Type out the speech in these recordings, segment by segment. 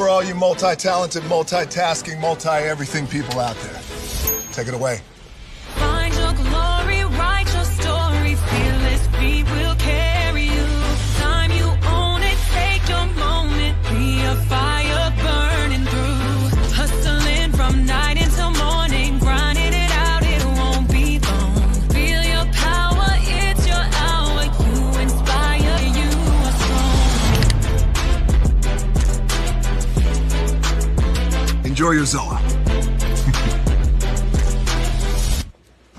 for all you multi-talented, multitasking, multi-everything people out there. Take it away. Find your glory, write your story, fearless feet will carry you. Time you own it, take your moment, be a fire burning through. Hustling from night until morning, grinding it out, it won't be long. Feel your power, it's your hour, you inspire, you are strong. Enjoy your Zoa.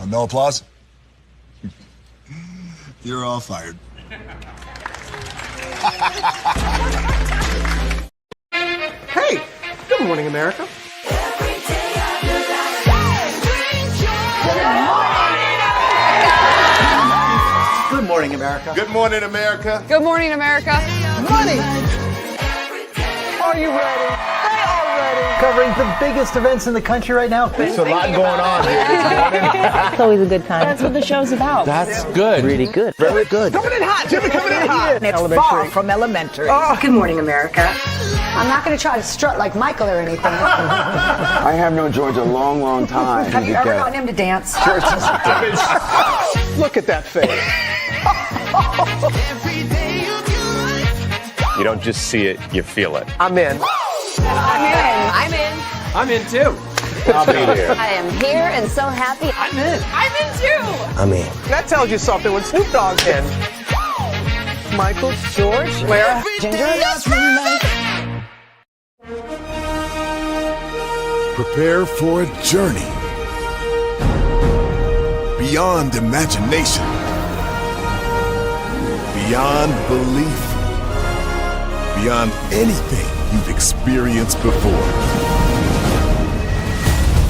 No applause? You're all fired. Hey, good morning, America. Good morning, America. Good morning, America. Good morning, America. Money. Are you ready? They are ready. Covering the biggest events in the country right now. There's a lot going on here. It's always a good time. That's what the show's about. That's good. Really good. Very good. Coming in hot. Jimmy coming in hot. It's far from elementary. Oh. Good morning, America. I'm not going to try to strut like Michael or anything. I have known George a long, long time. Have you ever gotten him to dance? Look at that face. You don't just see it, you feel it. I'm in. I'm in. I'm in too. I'll be there. I am here and so happy. I'm in. I'm in too. I'm in. That tells you something when Snoop Dogg's in. Michael, George, Lara, Ginger. Prepare for a journey beyond imagination, beyond belief, beyond anything you've experienced before.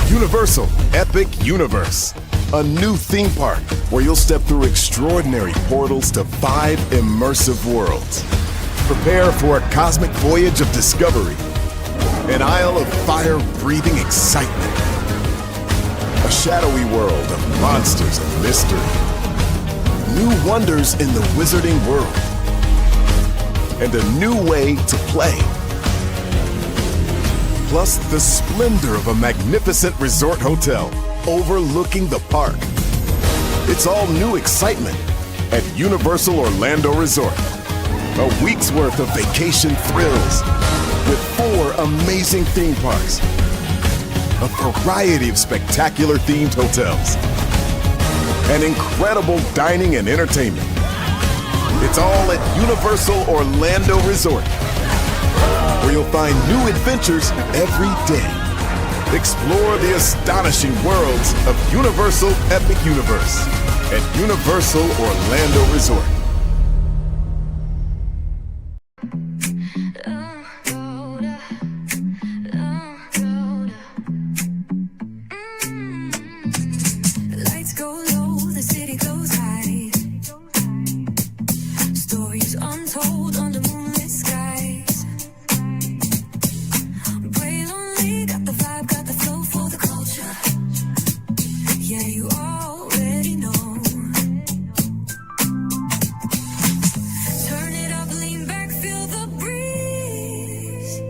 Universal Epic Universe, a new theme park where you'll step through extraordinary portals to 5 immersive worlds. Prepare for a cosmic voyage of discovery, an isle of fire-breathing excitement, a shadowy world of monsters and mystery, new wonders in the wizarding world, and a new way to play. Plus the splendor of a magnificent resort hotel overlooking the park. It's all new excitement at Universal Orlando Resort. A week's worth of vacation thrills with 4 amazing theme parks, a variety of spectacular themed hotels, and incredible dining and entertainment. It's all at Universal Orlando Resort, where you'll find new adventures every day. Explore the astonishing worlds of Universal Epic Universe at Universal Orlando Resort. Lights go low, the city goes high. Stories untold under moonlit skies. Pray lonely, got the vibe, got the flow for the culture. Yeah, you already know. Turn it up, lean back, feel the breeze.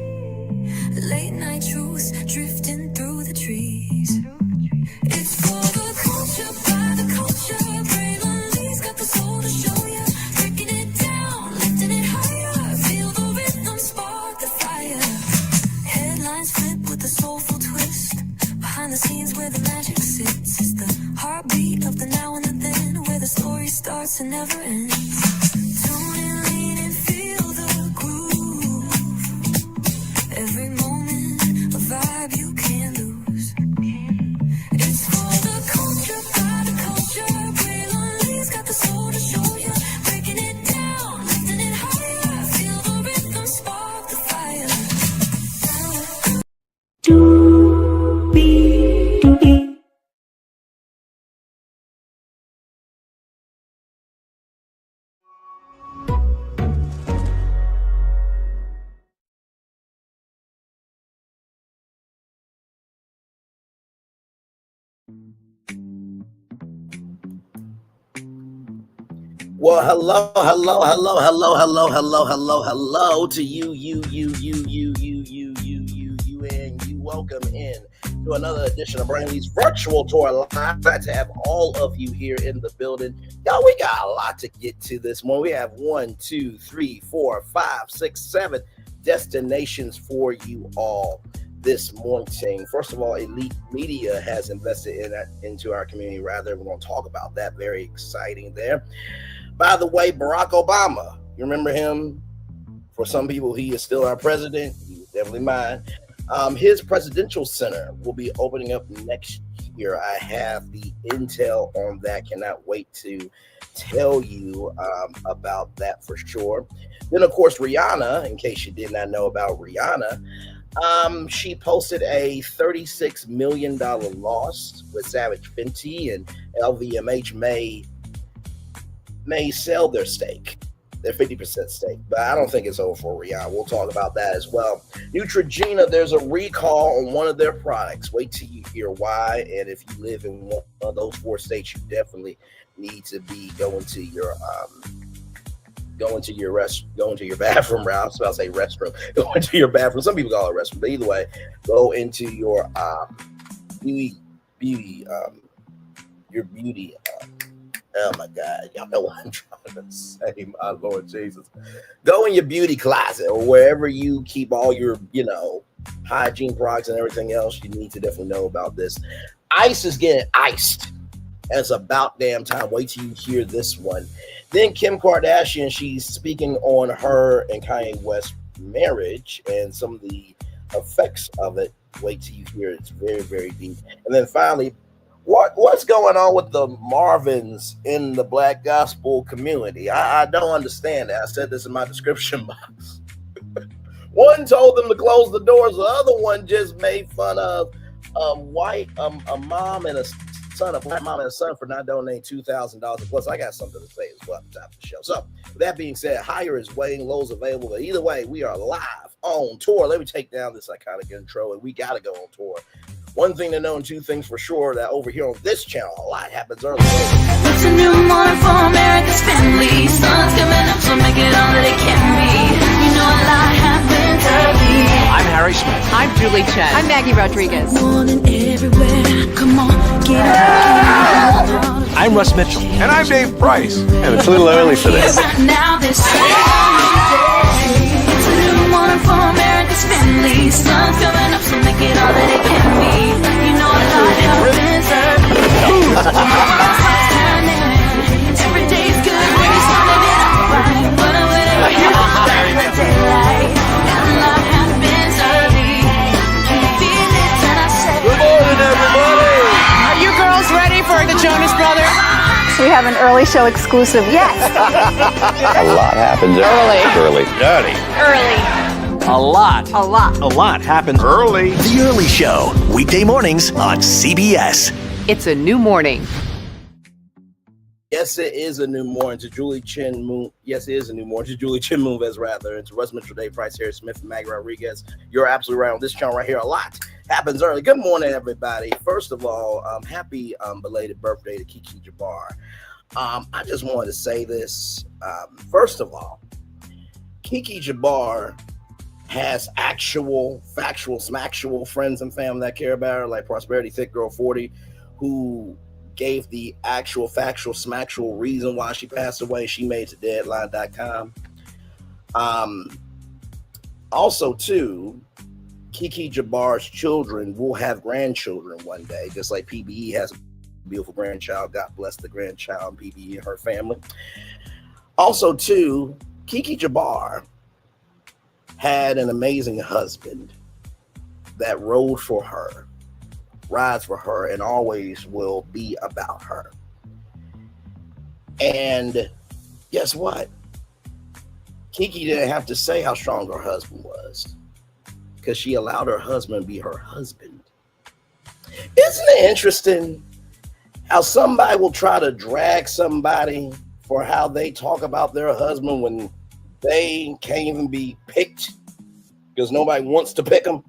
Late night truths drifting through the trees. It's for the culture, by the culture. Pray lonely's got the soul to show ya. Breaking it down, lifting it higher. Feel the rhythm, spark the fire. Headlines flip with a soulful twist. Behind the scenes where the magic sits. It's the heartbeat of the now and the then, where the story starts and never ends. Tune in, lean and feel the groove. Every moment, a vibe you can't lose. It's for the culture, by the culture. Pray lonely's got the soul to show ya. Breaking it down, lifting it higher. Feel the rhythm, spark the fire. Well, hello to you welcome in to another edition of Brainley's Virtual Tour Live. Glad to have all of you here in the building. Y'all, we got a lot to get to this morning. We have 1, 2, 3, 4, 5, 6, 7 destinations for you all this morning. First of all, Elite Media has invested into our community. Rather, we're going to talk about that. Very exciting there. By the way, Barack Obama, you remember him? For some people, he is still our president. He's definitely mine. His presidential center will be opening up next year. I have the intel on that. Cannot wait to tell you about that for sure. Then, of course, Rihanna, in case you did not know about Rihanna, she posted a $36 million loss with Savage Fenty, and LVMH may sell their stake. Their 50% stake, but I don't think it's over for Rihanna. We'll talk about that as well. Neutrogena, there's a recall on one of their products. Wait till you hear why. And if you live in one of those 4 states, you definitely need to be going to your bathroom. I was about to say restroom. Go into your bathroom. Some people call it restroom, but either way, go into your beauty. Oh my God, y'all know what I'm trying to say, my Lord Jesus. Go in your beauty closet or wherever you keep all your, hygiene products and everything else. You need to definitely know about this. Ice is getting iced. It's about damn time. Wait till you hear this one. Then Kim Kardashian, she's speaking on her and Kanye West's marriage and some of the effects of it. Wait till you hear it. It's very, very deep. And then finally, What's going on with the Marvins in the Black gospel community? I don't understand that. I said this in my description box. One told them to close the doors. The other one just made fun of a mom and a son, a black mom and a son, for not donating $2,000. Plus, I got something to say as well at the top of the show. So, with that being said, higher is waiting, low is available. But either way, we are live on tour. Let me take down this iconic intro, and we got to go on tour. One thing to know and 2 things for sure, that over here on this channel, a lot happens early. It's a new morning for America's family. Sun's coming up, so make it all that it can be. You know a lot happens early. I'm Harry Smith. I'm Julie Chen. I'm Maggie Rodriguez. Morning everywhere. Come on, get up. I'm Russ Mitchell. And I'm Dave Price. And it's a little early for this. Right now, this it's a new morning for America's family. Sun's coming up, so make it all that it can be. You know a lot happens early. Every day's good when you're starting it off right. But whenever you're starting the daylight, and a lot happens early. Can you feel it? And I say, Good morning, everybody. Are you girls ready for the Jonas Brothers? We have an early show exclusive. Yes. A lot happens early. A lot happens Early. The Early Show, weekday mornings on CBS. It's a new morning. Yes, it is a new morning to Julie Chen Moon. Yes, it is a new morning to Julie Chen Moonves, rather. And to Russ Mitchell, Dave Price, Harry Smith, and Maggie Rodriguez. You're absolutely right on this channel right here. A lot happens early. Good morning, everybody. First of all, happy belated birthday to Keke Jabbar. I just wanted to say this. First of all, Keke Jabbar has actual, factual, smacktual friends and family that care about her, like Prosperity Thick Girl 40, who gave the actual, factual, smacktual reason why she passed away. She made it to Deadline.com. Also, too, Keke Jabbar's children will have grandchildren one day, just like PBE has a beautiful grandchild. God bless the grandchild, PBE and her family. Also, too, Keke Jabbar had an amazing husband that rode for her, rides for her, and always will be about her. And guess what? Keke didn't have to say how strong her husband was, because she allowed her husband to be her husband. Isn't it interesting how somebody will try to drag somebody for how they talk about their husband when they can't even be picked because nobody wants to pick them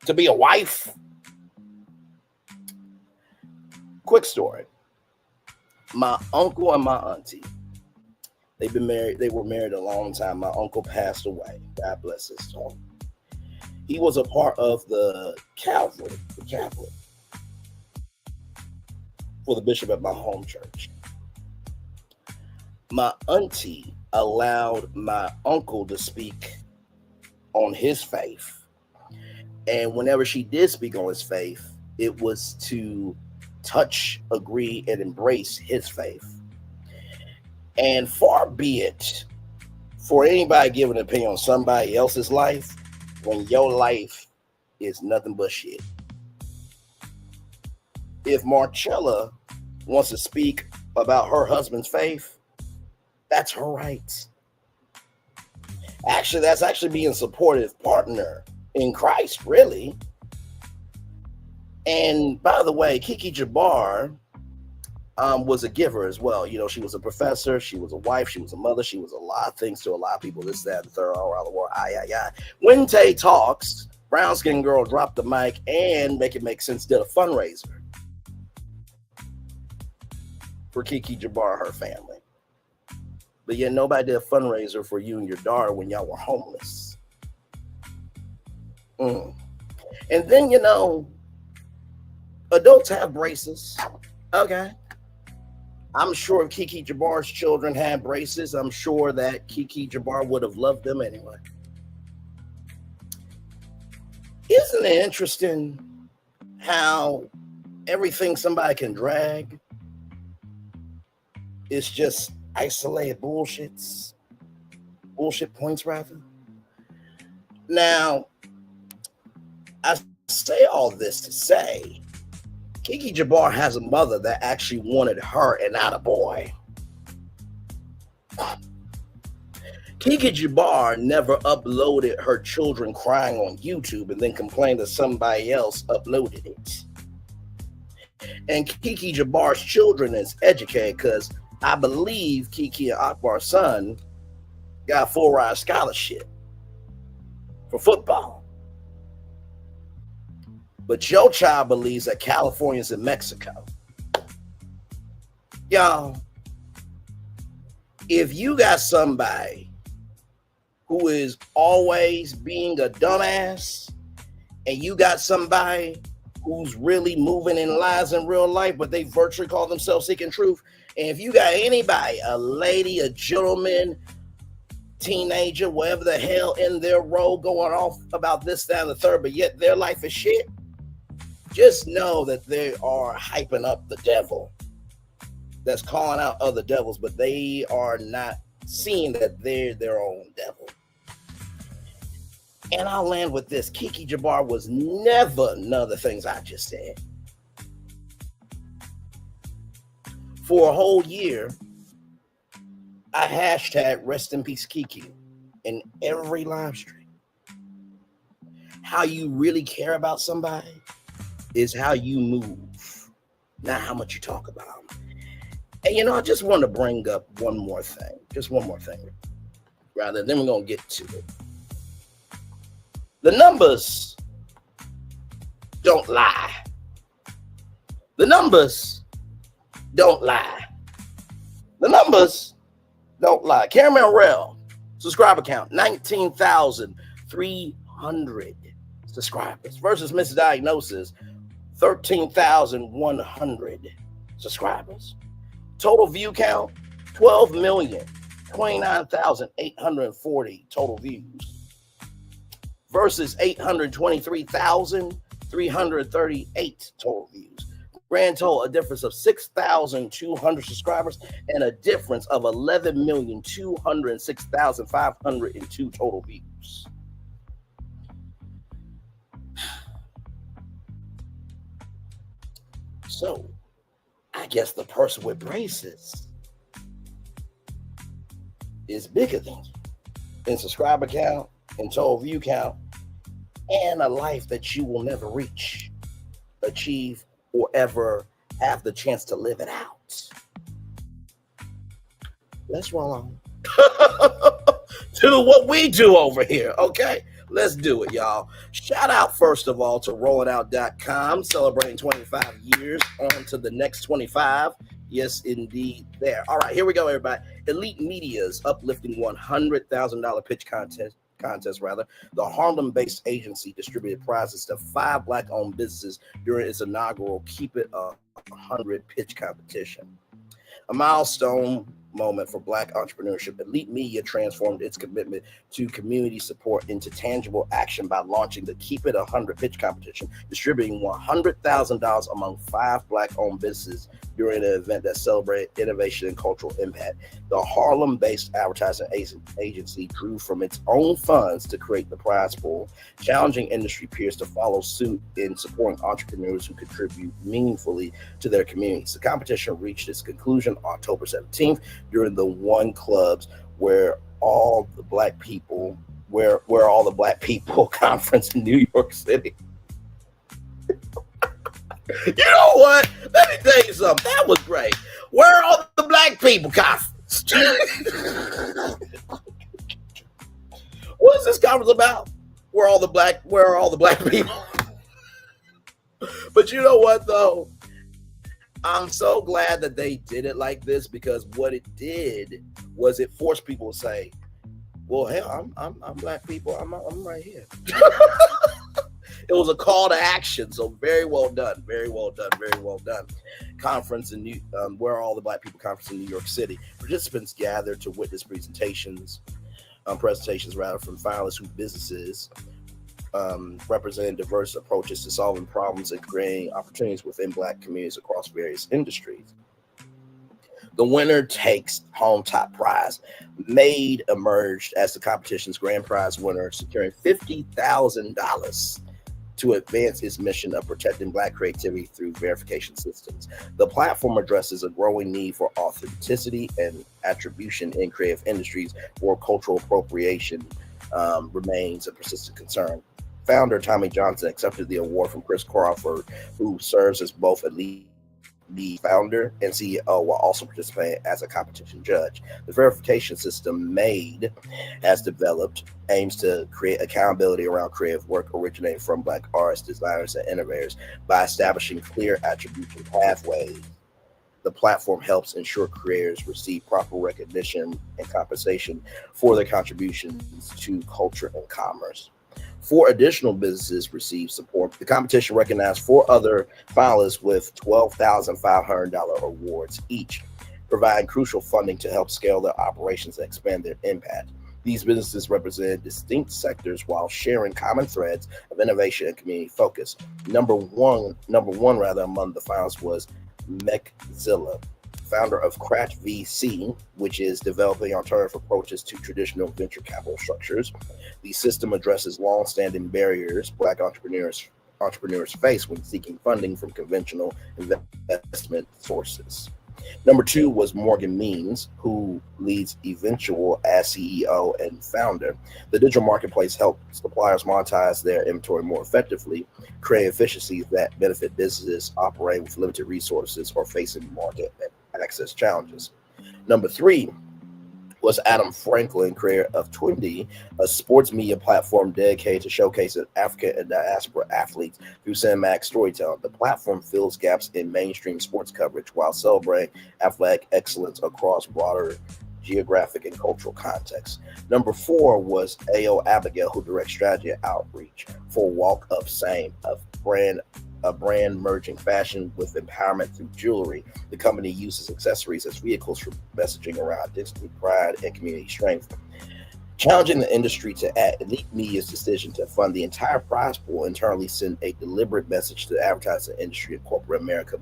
to be a wife? Quick story. My uncle and my auntie, they were married a long time. My uncle passed away. God bless his soul. He was a part of the Catholic for the bishop at my home church. My auntie allowed my uncle to speak on his faith. And whenever she did speak on his faith, it was to touch, agree, and embrace his faith. And far be it for anybody giving an opinion on somebody else's life when your life is nothing but shit. If Marcella wants to speak about her husband's faith, that's her right. Actually, that's actually being a supportive partner in Christ, really. And by the way, Kiki Jabbar was a giver as well. You know, she was a professor, she was a wife, she was a mother, she was a lot of things to a lot of people. This, that, and the third, all around the world. When Tay talks, brown skin girl dropped the mic and Make It Make Sense did a fundraiser for Kiki Jabbar and her family. But yet nobody did a fundraiser for you and your daughter when y'all were homeless. And then, you know, adults have braces. Okay. I'm sure if Kiki Jabbar's children had braces, I'm sure that Kiki Jabbar would have loved them anyway. Isn't it interesting how everything somebody can drag is just isolated bullshit points rather? Now, I say all this to say, Kiki Jabbar has a mother that actually wanted her and not a boy. Kiki Jabbar never uploaded her children crying on YouTube and then complained that somebody else uploaded it. And Kiki Jabbar's children is educated because I believe Kiki and Akbar's son got a full ride scholarship for football. But your child believes that California's in Mexico. Y'all, if you got somebody who is always being a dumbass, and you got somebody who's really moving in lies in real life, but they virtually call themselves seeking truth, and if you got anybody, a lady, a gentleman, teenager, whatever the hell in their role going off about this, that, and the third, but yet their life is shit, just know that they are hyping up the devil that's calling out other devils, but they are not seeing that they're their own devil. And I'll land with this. Kiki Jabbar was never none of the things I just said. For a whole year, I hashtag rest in peace Kiki in every live stream. How you really care about somebody is how you move, not how much you talk about them. And, you know, I just want to bring up one more thing. Just one more thing. Rather, then we're going to get to it. The numbers don't lie. The numbers don't lie. The numbers don't lie. Caramel Rel, subscriber count, 19,300 subscribers versus Misdiagnosis, 13,100 subscribers. Total view count, 12,029,840 total views versus 823,338 total views. Grand total, a difference of 6,200 subscribers and a difference of 11,206,502 total views. So, I guess the person with braces is bigger than you in subscriber count, in total view count, and a life that you will never reach, achieve, or ever have the chance to live it out. Let's roll on to what we do over here, okay? Let's do it, y'all. Shout out, first of all, to rollingout.com, celebrating 25 years, on to the next 25. Yes, indeed, there. All right, here we go, everybody. Elite Media's uplifting $100,000 pitch contest the Harlem-based agency distributed prizes to 5 Black-owned businesses during its inaugural Keep It 100 pitch competition. A milestone moment for Black entrepreneurship, Elite Media transformed its commitment to community support into tangible action by launching the Keep It 100 pitch competition, distributing $100,000 among 5 Black-owned businesses during an event that celebrated innovation and cultural impact. The Harlem-based advertising agency drew from its own funds to create the prize pool, challenging industry peers to follow suit in supporting entrepreneurs who contribute meaningfully to their communities. The competition reached its conclusion October 17th during the One Clubs, where all the Black people conference in New York City. You know what? Let me tell you something. That was great. Where are all the Black people conference? What is this conference about? Where are all the Black people? But you know what though? I'm so glad that they did it like this, because what it did was it forced people to say, well, hell, I'm Black people. I'm right here. It was a call to action. So very well done. Very well done. Very well done. Conference in where all the Black people conference in New York City. Participants gathered to witness presentations from finalists whose businesses representing diverse approaches to solving problems and creating opportunities within Black communities across various industries. The winner takes home top prize. Made emerged as the competition's grand prize winner, securing $50,000 to advance its mission of protecting Black creativity through verification systems. The platform addresses a growing need for authenticity and attribution in creative industries, where cultural appropriation remains a persistent concern. Founder Tommy Johnson accepted the award from Chris Crawford, who serves as both a lead founder and CEO while also participating as a competition judge. The verification system MADE has developed aims to create accountability around creative work originating from Black artists, designers, and innovators by establishing clear attribution pathways. The platform helps ensure creators receive proper recognition and compensation for their contributions to culture and commerce. 4 additional businesses received support. The competition recognized 4 other finalists with $12,500 awards each, providing crucial funding to help scale their operations and expand their impact. These businesses represent distinct sectors while sharing common threads of innovation and community focus. Number one among the finalists was Mechzilla, founder of Craft VC, which is developing alternative approaches to traditional venture capital structures. The system addresses long-standing barriers Black entrepreneurs face when seeking funding from conventional investment sources. Number 2 was Morgan Means, who leads Eventual as CEO and founder. The digital marketplace helps suppliers monetize their inventory more effectively, create efficiencies that benefit businesses operating with limited resources or facing market access challenges. Number 3 was Adam Franklin, creator of Twindy, a sports media platform dedicated to showcasing African and diaspora athletes through cinematic storytelling. The platform fills gaps in mainstream sports coverage while celebrating athletic excellence across broader geographic and cultural contexts. Number 4 was A.O. Abigail, who directs strategy and outreach for Walk Up Same, a brand merging fashion with empowerment through jewelry. The company uses accessories as vehicles for messaging around identity, pride, and community strength. Challenging the industry to add, Elite Media's decision to fund the entire prize pool internally sent a deliberate message to the advertising industry and corporate America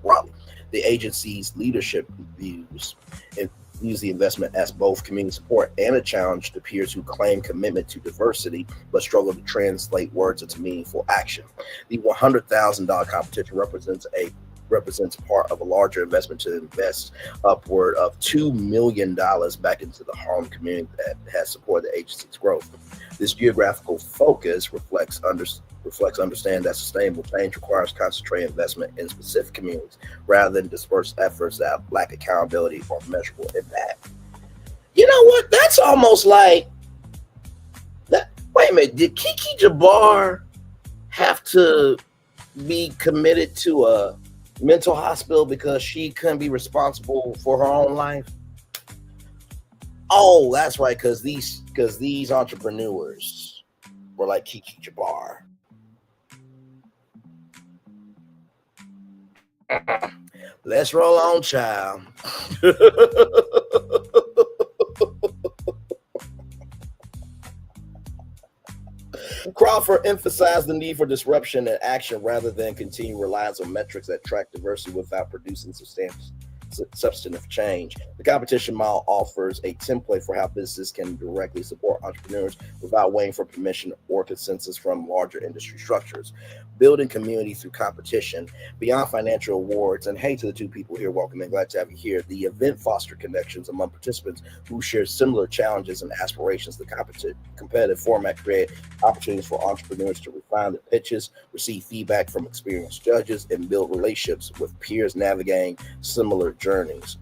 broadly. The agency's leadership views the investment as both community support and a challenge to peers who claim commitment to diversity but struggle to translate words into meaningful action. The $100,000 competition represents part of a larger investment to invest upward of $2 million back into the Harlem community that has supported the agency's growth. This geographical focus reflects understanding that sustainable change requires concentrated investment in specific communities rather than dispersed efforts that lack accountability or measurable impact. You know what? That's almost like that. Wait a minute. Did Kiki Jabbar have to be committed to a mental hospital because she couldn't be responsible for her own life? Oh, that's right, because these entrepreneurs were like Kiki Jabbar. Let's roll on, child. Crawford emphasized the need for disruption and action rather than continued reliance on metrics that track diversity without producing substantive change. The competition model offers a template for how businesses can directly support entrepreneurs without waiting for permission or consensus from larger industry structures. Building community through competition beyond financial awards. And hey, to the two people here, welcome and glad to have you here. The event fostered connections among participants who share similar challenges and aspirations. The competitive format created opportunities for entrepreneurs to refine their pitches, receive feedback from experienced judges, and build relationships with peers navigating similar journeys.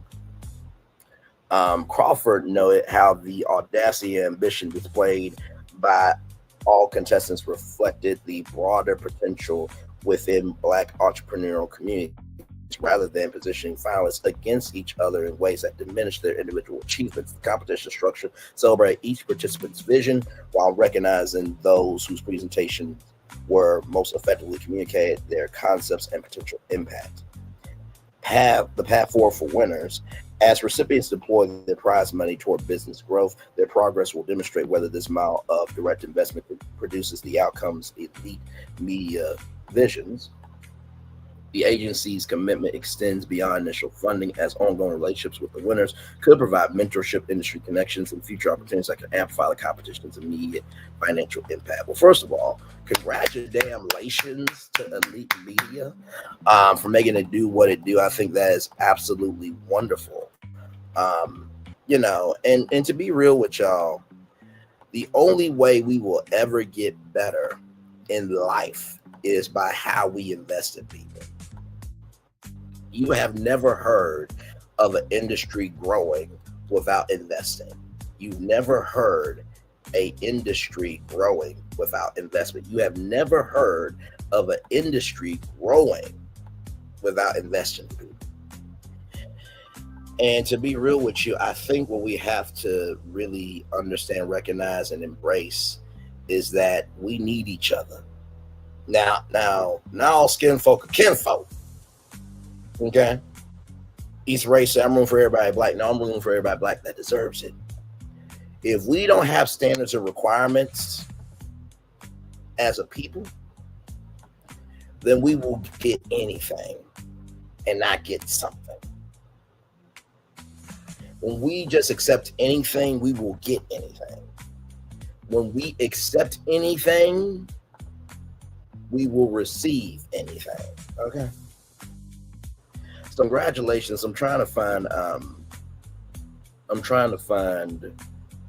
Crawford noted how the audacity and ambition displayed by all contestants reflected the broader potential within Black entrepreneurial communities rather than positioning finalists against each other in ways that diminish their individual achievements. The competition structure celebrated each participant's vision while recognizing those whose presentations were most effectively communicated their concepts and potential impact. The path forward for winners. As recipients deploy their prize money toward business growth, their progress will demonstrate whether this model of direct investment produces the outcomes elite media visions. The agency's commitment extends beyond initial funding, as ongoing relationships with the winners could provide mentorship, industry connections, and future opportunities that can amplify the competition's immediate financial impact. Well, first of all, congratulations to Elite Media for making it do what it do. I think that is absolutely wonderful. And to be real with y'all, the only way we will ever get better in life is by how we invest in people. You have never heard of an industry growing without investing. You've never heard an industry growing without investment. You have never heard of an industry growing without investing in people. And to be real with you, I think what we have to really understand, recognize, and embrace is that we need each other. Now, not all skin folk are kinfolk. Okay? Each race said, I'm rooting for everybody Black. No, I'm rooting for everybody Black that deserves it. If we don't have standards or requirements as a people, then we will get anything and not get something. When we just accept anything, we will get anything. When we accept anything, we will receive anything. Okay? So congratulations. I'm trying to find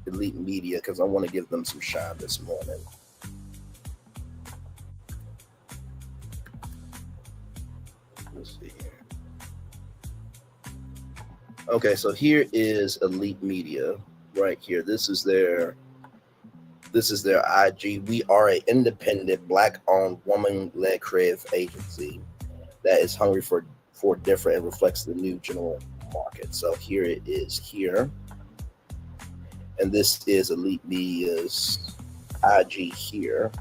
Elite Media because I want to give them some shine this morning. Let's see here. Okay, so here is Elite Media right here. This is their IG. We are an independent, Black-owned, woman-led creative agency that is hungry for different and reflects the new general market. So here it is here. And this is Elite Media's IG here.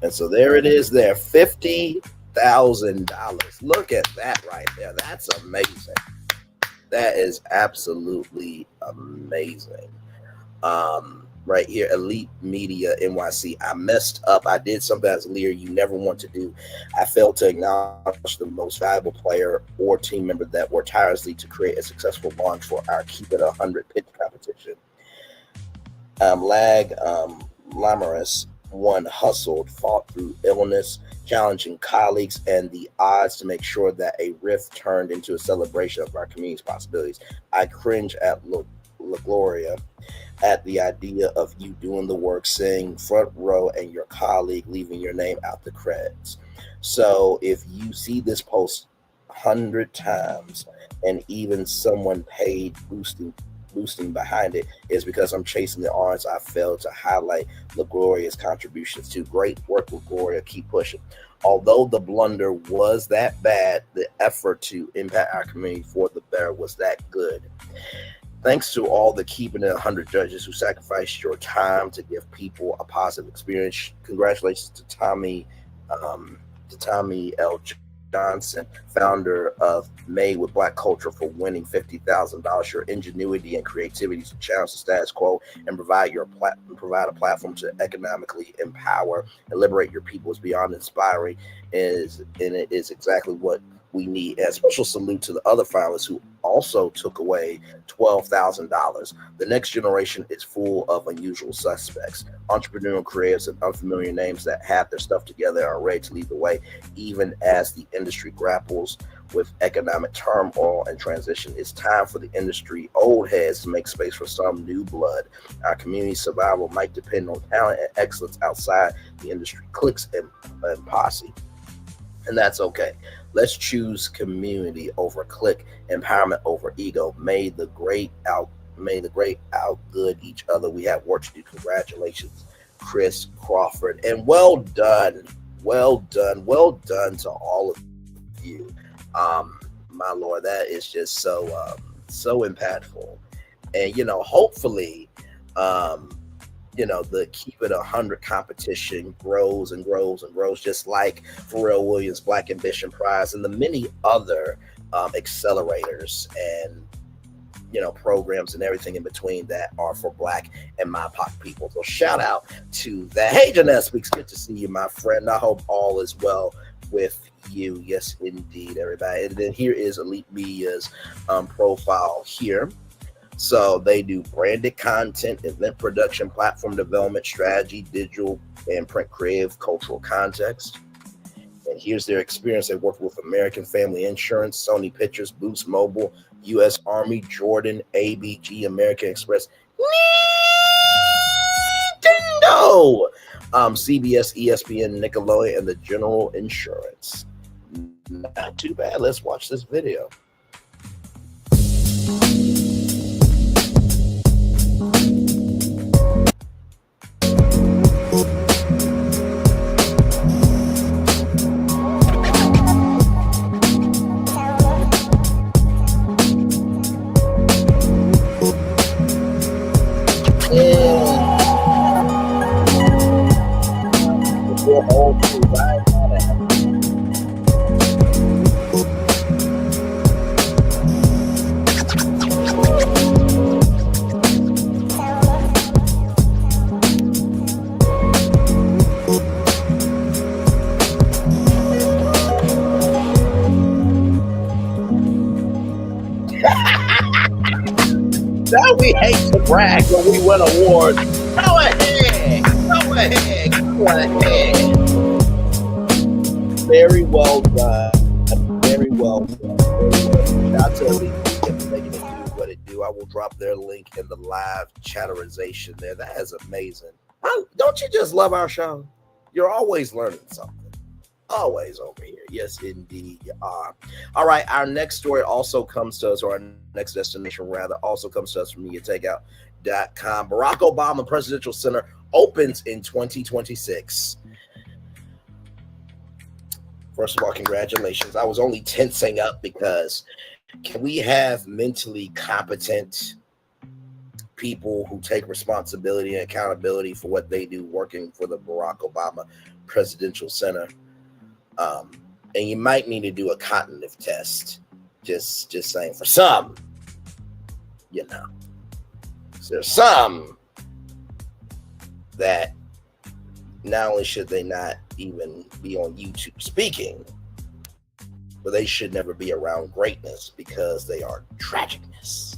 And so there it is there, $50,000. Look at that right there. That's amazing. That is absolutely amazing. Right here, Elite Media NYC. I messed up. I did something as a leader you never want to do. I failed to acknowledge the most valuable player or team member that worked tirelessly to create a successful launch for our Keep It 100 pitch competition. Lamarus one hustled, fought through illness, challenging colleagues and the odds to make sure that a rift turned into a celebration of our community's possibilities. I cringe at LaGloria at the idea of you doing the work, saying front row and your colleague leaving your name out the credits. So if you see this post 100 times and even someone paid boosting behind it, is because I'm chasing the odds. I failed to highlight LaGloria's contributions to great work. LaGloria, keep pushing. Although the blunder was that bad, the effort to impact our community for the better was that good. Thanks to all the Keeping It 100 judges who sacrificed your time to give people a positive experience. Congratulations to Tommy L. Johnson, founder of Made with Black Culture, for winning $50,000. Your ingenuity and creativity to challenge the status quo and provide a platform to economically empower and liberate your people is beyond inspiring, and it is exactly what we need. And a special salute to the other finalists who also took away $12,000. The next generation is full of unusual suspects, entrepreneurial creatives, and unfamiliar names that have their stuff together and are ready to lead the way, even as the industry grapples with economic turmoil and transition. It's time for the industry old heads to make space for some new blood. Our community survival might depend on talent and excellence outside the industry cliques and posse, and that's okay. Let's choose community over clique, empowerment over ego. May the great outgood each other. We have work to do. Congratulations, Chris Crawford, and well done to all of you. My Lord, that is just so impactful, and hopefully, the Keep It 100 competition grows and grows and grows, just like Serena Williams Black Ambition Prize and the many other accelerators and programs and everything in between that are for Black and MIPOC people. So shout out to that. Hey, Janelle Speaks, good to see you, my friend. I hope all is well with you. Yes, indeed, everybody. And then here is Elite Media's profile here. So they do branded content, event production, platform development, strategy, digital and print creative, cultural context. And here's their experience. They worked with American Family Insurance, Sony Pictures, Boost Mobile, U.S. Army, Jordan, ABG, American Express, Nintendo, CBS, ESPN, Nickelodeon, and the General Insurance. Not too bad. Let's watch this video. Now we hate to brag when we win awards. Go ahead. Very well done. Very well done. Shout out to Elite Media for making it do what it do. I will drop their link in the live chatterization there. That is amazing. Don't you just love our show? You're always learning something. Always over here. Yes, indeed you are. All right, our next story also comes to us, or our next destination rather, also comes to us from MediaTakeout.com. Barack Obama Presidential Center opens in 2026. First of all, congratulations. I was only tensing up because can we have mentally competent people who take responsibility and accountability for what they do working for the Barack Obama Presidential Center? And you might need to do a cognitive test. Just saying, for some, there's some that not only should they not even be on YouTube speaking, but they should never be around greatness because they are tragicness.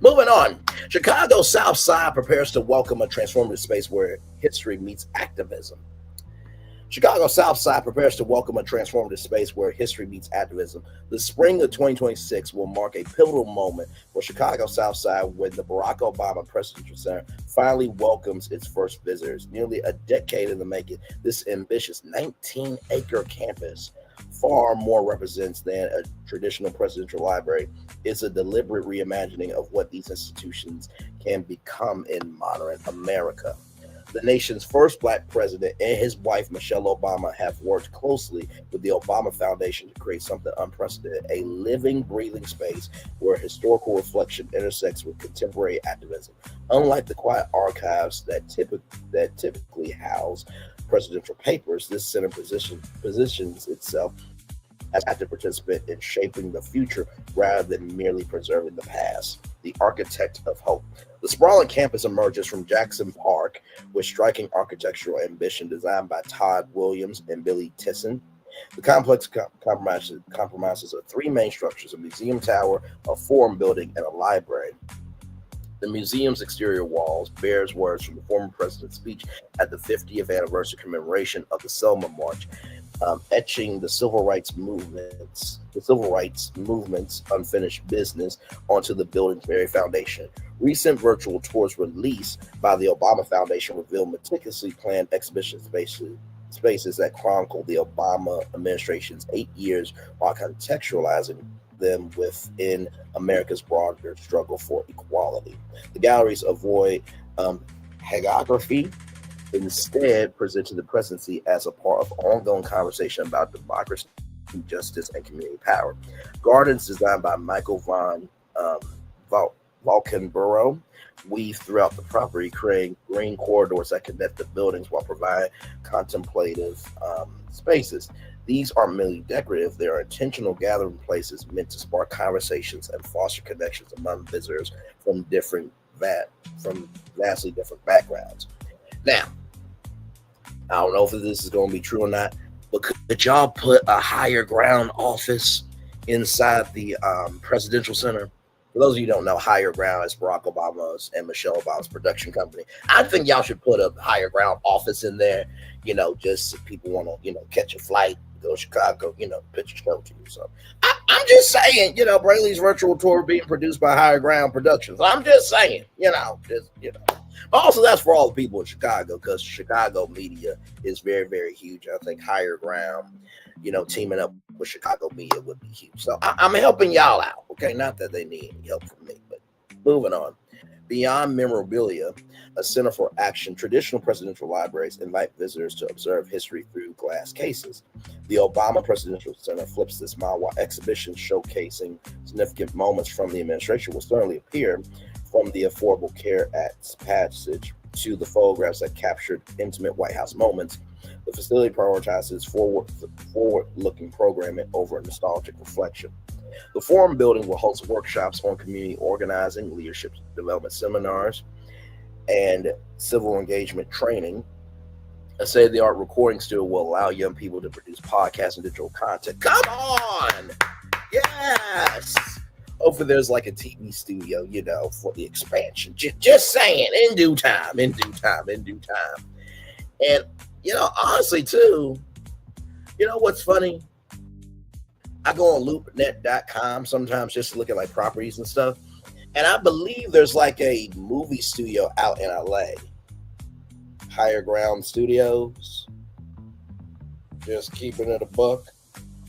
Moving on, Chicago South Side prepares to welcome a transformative space where history meets activism. Chicago South Side prepares to welcome a transformative space where history meets activism. The spring of 2026 will mark a pivotal moment for Chicago South Side when the Barack Obama Presidential Center finally welcomes its first visitors. Nearly a decade in the making, this ambitious 19-acre campus, far more represents than a traditional presidential library. It's a deliberate reimagining of what these institutions can become in modern America. The nation's first Black president and his wife, Michelle Obama, have worked closely with the Obama Foundation to create something unprecedented, a living, breathing space where historical reflection intersects with contemporary activism. Unlike the quiet archives that typically house presidential papers, this center positions itself as an active participant in shaping the future rather than merely preserving the past. The architect of hope. The sprawling campus emerges from Jackson Park with striking architectural ambition designed by Todd Williams and Billy Tisson. The complex compromises of three main structures: a museum tower, a forum building, and a library. The museum's exterior walls bears words from the former president's speech at the 50th anniversary commemoration of the Selma March, etching the civil rights movement's unfinished business onto the building's very foundation. Recent virtual tours released by the Obama Foundation reveal meticulously planned exhibition spaces that chronicle the Obama administration's 8 years while contextualizing them within America's broader struggle for equality. The galleries avoid hagiography, instead presenting the presidency as a part of ongoing conversation about democracy, justice, and community power. Gardens designed by Michael von Valkenborough weave throughout the property, creating green corridors that connect the buildings while providing contemplative spaces. These aren't merely decorative, they are intentional gathering places meant to spark conversations and foster connections among visitors from vastly different backgrounds. Now, I don't know if this is going to be true or not, but could y'all put a higher ground office inside the presidential center? For those of you who don't know, Higher Ground is Barack Obama's and Michelle Obama's production company. I think y'all should put a Higher Ground office in there, just if people want to, catch a flight, go to Chicago, pitch a show to you. So I'm just saying, Brayley's virtual tour being produced by Higher Ground Productions. I'm just saying, But also that's for all the people in Chicago, because Chicago media is very, very huge. I think Higher Ground, teaming up with Chicago media would be huge. So I'm helping y'all out, okay? Not that they need any help from me, but moving on. Beyond memorabilia, a center for action, traditional presidential libraries invite visitors to observe history through glass cases. The Obama Presidential Center flips this smile while exhibitions showcasing significant moments from the administration will certainly appear, from the Affordable Care Act's passage to the photographs that captured intimate White House moments. The facility prioritizes forward-looking programming over nostalgic reflection. The Forum building will host workshops on community organizing, leadership development seminars, and civil engagement training. A state-of-the-art recording studio will allow young people to produce podcasts and digital content. Come on! Yes! Hopefully there's like a TV studio, for the expansion. Just saying, in due time. And, honestly, too, what's funny? I go on loopnet.com sometimes just to look at like properties and stuff. And I believe there's like a movie studio out in LA. Higher Ground Studios. Just keeping it a buck.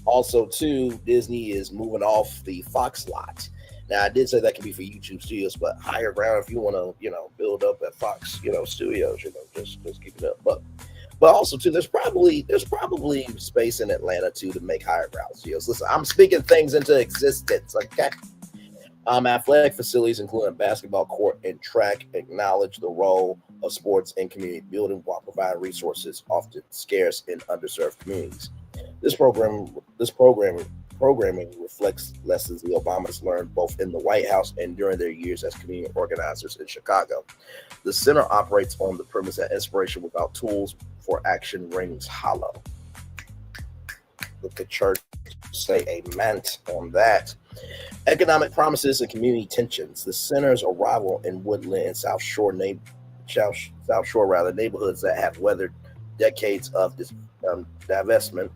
Also, too, Disney is moving off the Fox lot. Now, I did say that could be for YouTube Studios, but Higher Ground, if you want to, build up at Fox, Studios, just keep it up. But also, too, there's probably space in Atlanta, too, to make Higher Ground Studios. Listen, I'm speaking things into existence, okay? Athletic facilities, including a basketball court and track, acknowledge the role of sports in community building while providing resources often scarce in underserved communities. This programming reflects lessons the Obamas learned both in the White House and during their years as community organizers in Chicago. The center operates on the premise that inspiration without tools for action rings hollow. Let the church say amen on that. Economic promises and community tensions. The center's arrival in Woodland and South Shore neighborhoods that have weathered decades of divestment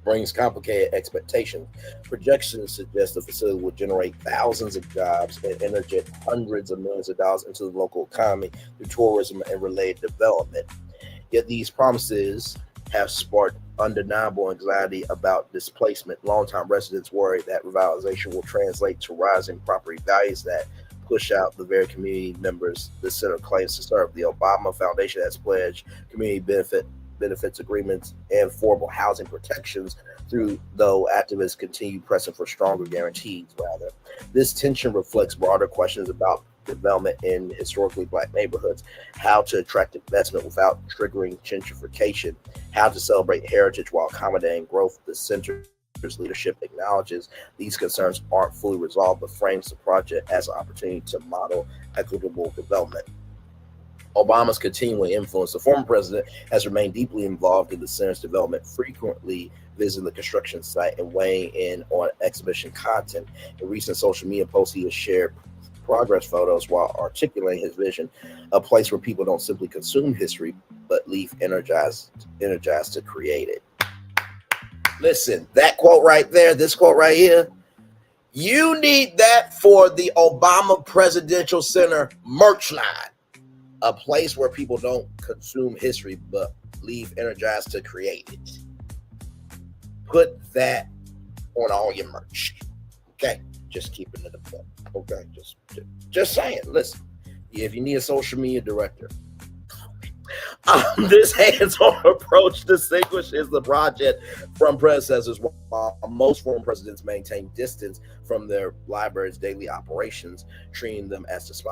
brings complicated expectations. Projections suggest the facility will generate thousands of jobs and interject hundreds of millions of dollars into the local economy through tourism and related development. Yet these promises have sparked undeniable anxiety about displacement. Longtime residents worry that revitalization will translate to rising property values that push out the very community members the center claims to serve. The Obama Foundation has pledged community benefits agreements and affordable housing protections though activists continue pressing for stronger guarantees. Rather, this tension reflects broader questions about development in historically Black neighborhoods, how to attract investment without triggering gentrification, how to celebrate heritage while accommodating growth. The center's leadership acknowledges these concerns aren't fully resolved, but frames the project as an opportunity to model equitable development. Obama's continuing influence. The former president has remained deeply involved in the center's development, frequently visiting the construction site and weighing in on exhibition content. In recent social media posts, he has shared progress photos while articulating his vision, a place where people don't simply consume history, but leave energized to create it. Listen, that quote right there, this quote right here, you need that for the Obama Presidential Center merch line. A place where people don't consume history, but leave energized to create it. Put that on all your merch. Okay? Just keeping it a book. Okay? Just saying. Listen, if you need a social media director, this hands-on approach distinguishes the project from predecessors, while most former presidents maintain distance from their library's daily operations, treating them as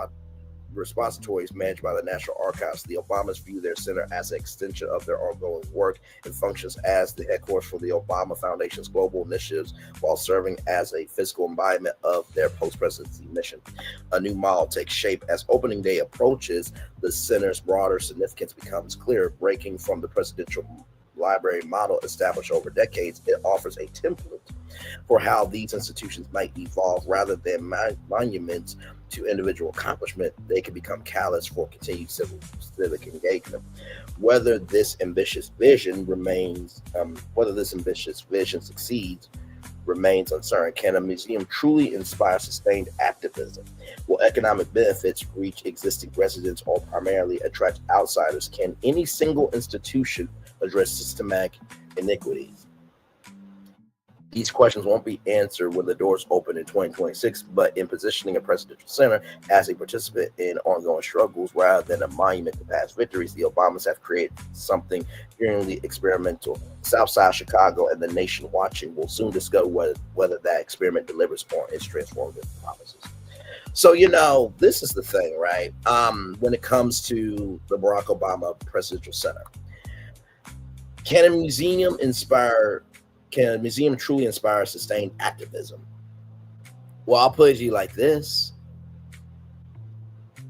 repositories managed by the National Archives. The Obamas view their center as an extension of their ongoing work and functions as the headquarters for the Obama Foundation's global initiatives while serving as a physical embodiment of their post-presidency mission. A new model takes shape as opening day approaches. The center's broader significance becomes clear. Breaking from the presidential library model established over decades, it offers a template for how these institutions might evolve. Rather than monuments to individual accomplishment, they can become catalysts for continued civic engagement. Whether this ambitious vision succeeds remains uncertain. Can a museum truly inspire sustained activism? Will economic benefits reach existing residents or primarily attract outsiders? Can any single institution address systematic inequities? These questions won't be answered when the doors open in 2026, but in positioning a presidential center as a participant in ongoing struggles rather than a monument to past victories, the Obamas have created something genuinely experimental. Southside Chicago and the nation watching will soon discover whether that experiment delivers on its transformative promises. So, this is the thing, right? When it comes to the Barack Obama Presidential Center, can a museum truly inspire sustained activism? Well, I'll put it to you like this.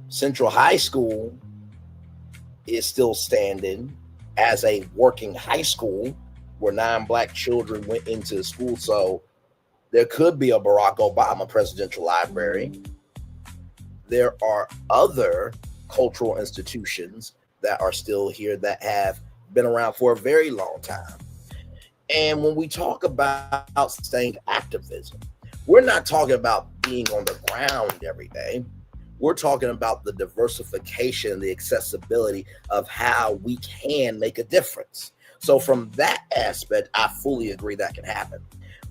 Central High School is still standing as a working high school where 9 Black children went into school. So there could be a Barack Obama Presidential Library. There are other cultural institutions that are still here that have been around for a very long time. And when we talk about sustained activism, we're not talking about being on the ground every day. We're talking about the diversification, the accessibility of how we can make a difference. So from that aspect, I fully agree that can happen.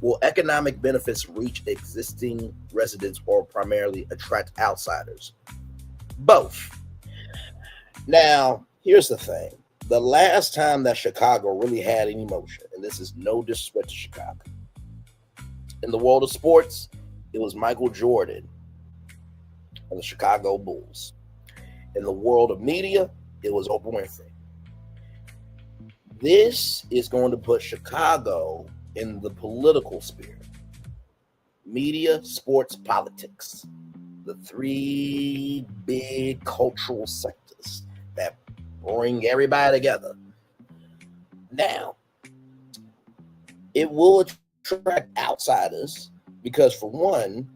Will economic benefits reach existing residents or primarily attract outsiders? Both. Now, here's the thing. The last time that Chicago really had any motion, and this is no disrespect to Chicago, in the world of sports, it was Michael Jordan and the Chicago Bulls. In the world of media, it was Oprah Winfrey. This is going to put Chicago in the political sphere. Media, sports, politics. The 3 big cultural sectors that bring everybody together. Now, it will attract outsiders because, for one,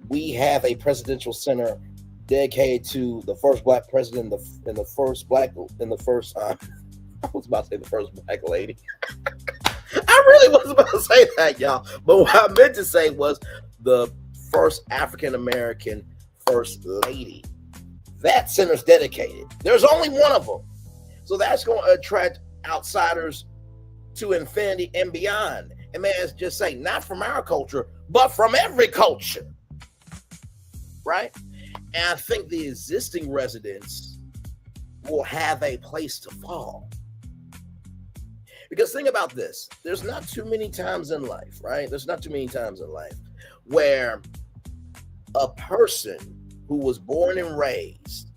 we have a presidential center dedicated to the first Black president and the first Black lady. I really wasn't about to say that, y'all. But what I meant to say was the first African American first lady. That center's dedicated. There's only one of them. So that's going to attract outsiders to infinity and beyond. And may I just say, not from our culture, but from every culture. Right? And I think the existing residents will have a place to fall. Because think about this. There's not too many times in life, right? There's not too many times in life where a person who was born and raised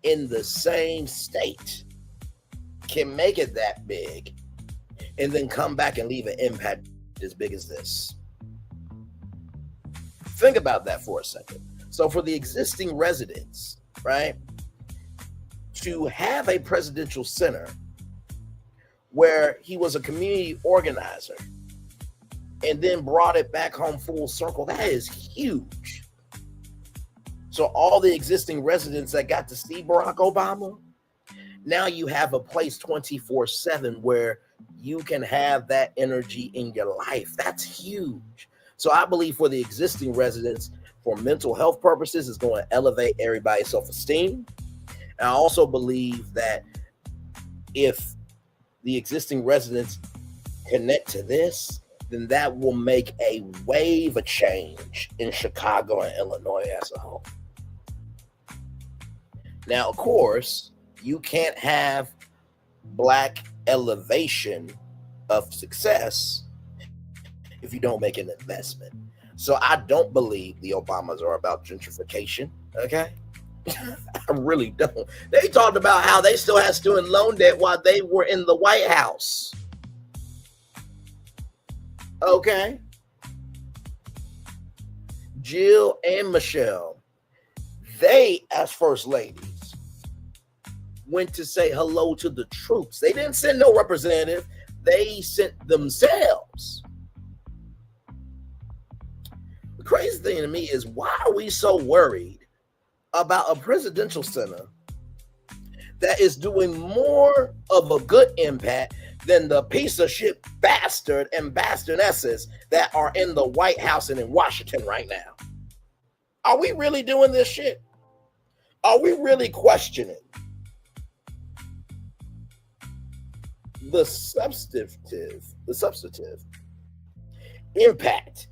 in the same state can make it that big and then come back and leave an impact as big as this. Think about that for a second. So for the existing residents, right, to have a presidential center where he was a community organizer and then brought it back home full circle, that is huge. So all the existing residents that got to see Barack Obama, now you have a place 24/7 where you can have that energy in your life. That's huge. So I believe for the existing residents, for mental health purposes, it's going to elevate everybody's self-esteem. And I also believe that if the existing residents connect to this, then that will make a wave of change in Chicago and Illinois as a whole. Now, of course, you can't have Black elevation of success if you don't make an investment. So I don't believe the Obamas are about gentrification, okay? I really don't. They talked about how they still had student loan debt while they were in the White House. Okay. Jill and Michelle, they, as first ladies, went to say hello to the troops. They didn't send no representative. They sent themselves. The crazy thing to me is, why are we so worried about a presidential center that is doing more of a good impact than the piece of shit bastard and bastardenesses that are in the White House and in Washington right now? Are we really doing this shit? Are we really questioning the substantive impact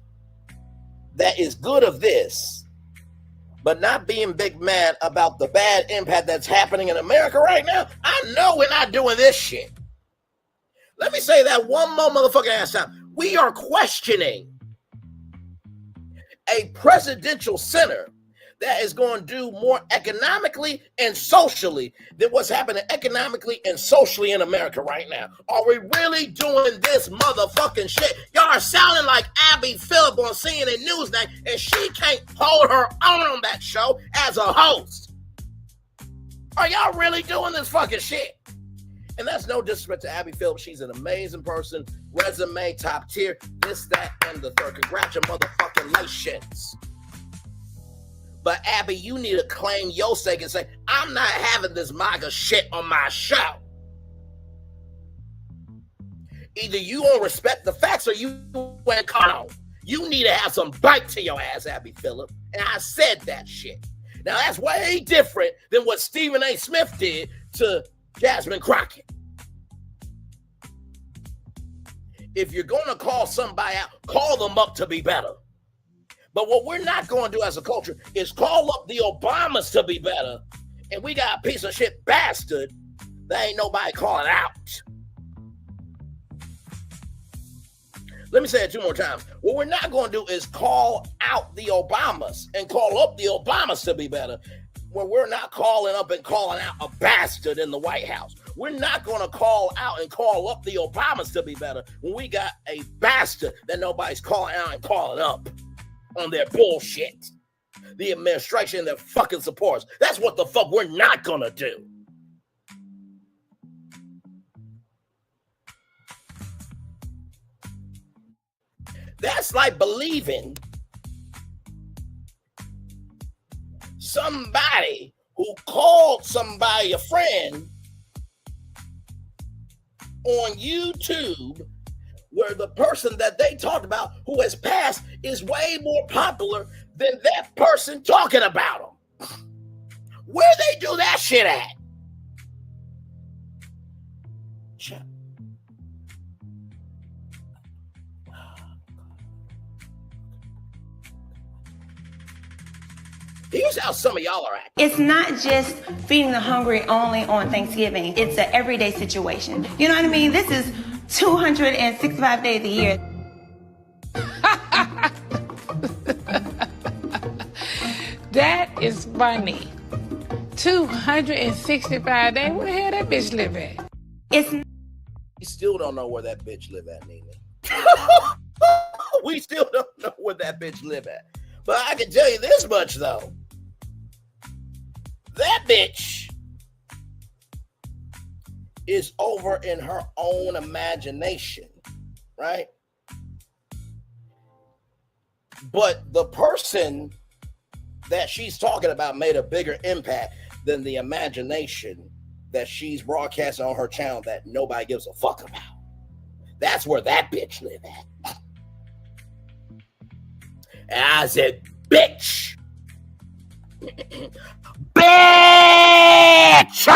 that is good of this, but not being big mad about the bad impact that's happening in America right now? I know we're not doing this shit. Let me say that one more motherfucking ass time. We are questioning a presidential center that is going to do more economically and socially than what's happening economically and socially in America right now. Are we really doing this motherfucking shit? Y'all are sounding like Abby Phillip on CNN Newsnight, and she can't hold her own on that show as a host. Are y'all really doing this fucking shit? And that's no disrespect to Abby Phillip. She's an amazing person. Resume, top tier, this, that, and the third. Congratulations. But Abby, you need to claim your sake and say, I'm not having this MAGA shit on my show. Either you don't respect the facts or you ain't caught on. You need to have some bite to your ass, Abby Phillip. And I said that shit. Now, that's way different than what Stephen A. Smith did to Jasmine Crockett. If you're going to call somebody out, call them up to be better. But what we're not going to do as a culture is call up the Obamas to be better. And we got a piece of shit bastard that ain't nobody calling out. Let me say it two more times. What we're not going to do is call out the Obamas and call up the Obamas to be better, when we're not calling up and calling out a bastard in the White House. We're not going to call out and call up the Obamas to be better when we got a bastard that nobody's calling out and calling up on their bullshit. The administration and their fucking supporters. That's what the fuck we're not going to do. That's like believing somebody who called somebody a friend on YouTube, where the person that they talked about who has passed is way more popular than that person talking about them. Where they do that shit at? Here's how some of y'all are acting. It's not just feeding the hungry only on Thanksgiving. It's an everyday situation. You know what I mean? This is 265 days a year. That is funny. 265 days. Where the hell that bitch live at? We still don't know where that bitch live at, Nene. We still don't know where that bitch live at. But I can tell you this much, though. That bitch is over in her own imagination, right? But the person that she's talking about made a bigger impact than the imagination that she's broadcasting on her channel that nobody gives a fuck about. That's where that bitch live at. And I said, bitch. Bitch!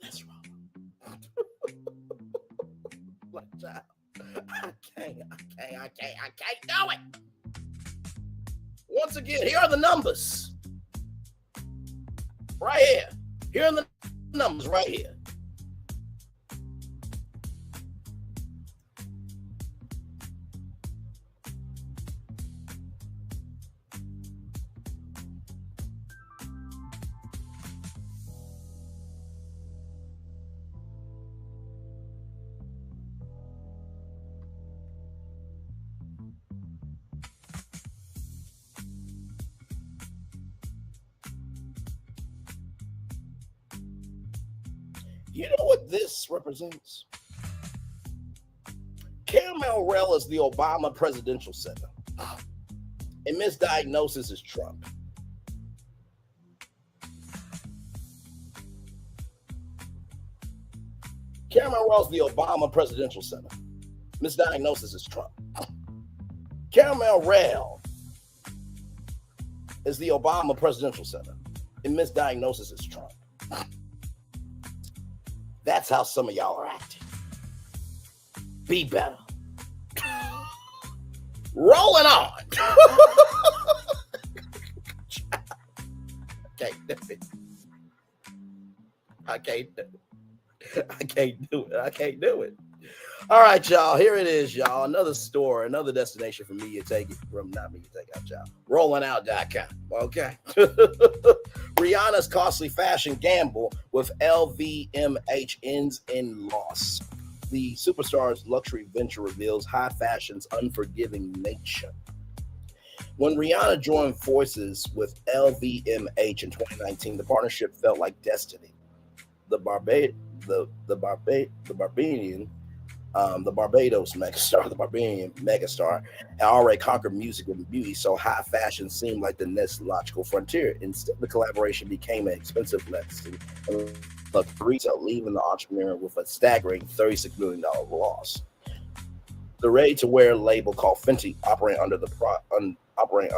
That's wrong. I can't do it. Once again, here are the numbers. Right here. Here are the numbers right here. You know what this represents? Caramel Rail is the Obama Presidential Center. And misdiagnosis is Trump. Caramel Rail is the Obama Presidential Center. Misdiagnosis is Trump. Caramel Rail is the Obama Presidential Center. And misdiagnosis is Trump. That's how some of y'all are acting. Be better. Rolling on. I can't do it. All right, y'all. Here it is, y'all. Another store, another destination for media take it from not media take out, y'all. Rollingout.com. Okay. Rihanna's costly fashion gamble with LVMH ends in loss. The superstar's luxury venture reveals high fashion's unforgiving nature. When Rihanna joined forces with LVMH in 2019, the partnership felt like destiny. The Barbados megastar, had already conquered music and beauty, so high fashion seemed like the next logical frontier. Instead, the collaboration became an expensive legacy, leaving the entrepreneur with a staggering $36 million loss. The ready-to-wear label called Fenty, operating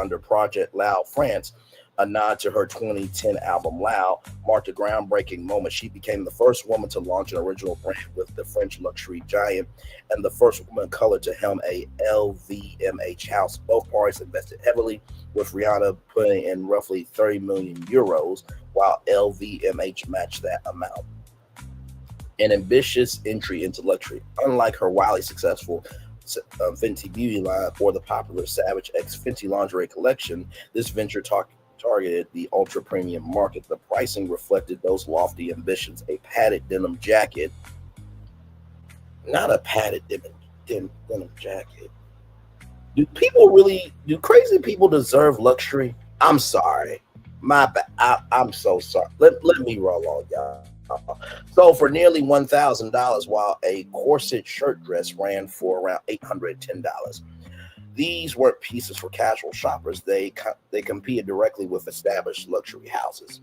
under Project Loud France, a nod to her 2010 album Loud, marked a groundbreaking moment. She became the first woman to launch an original brand with the French luxury giant and the first woman of color to helm a LVMH house. Both parties invested heavily, with Rihanna putting in roughly 30 million euros, while LVMH matched that amount. An ambitious entry into luxury. Unlike her wildly successful Fenty beauty line or the popular Savage X Fenty lingerie collection, this venture targeted the ultra premium market. The pricing reflected those lofty ambitions. A padded denim jacket, not a padded denim jacket. Do crazy people deserve luxury? I'm sorry. My bad. I'm so sorry. Let me roll on, y'all. So for nearly $1,000, while a corset shirt dress ran for around $810. These weren't pieces for casual shoppers. They competed directly with established luxury houses.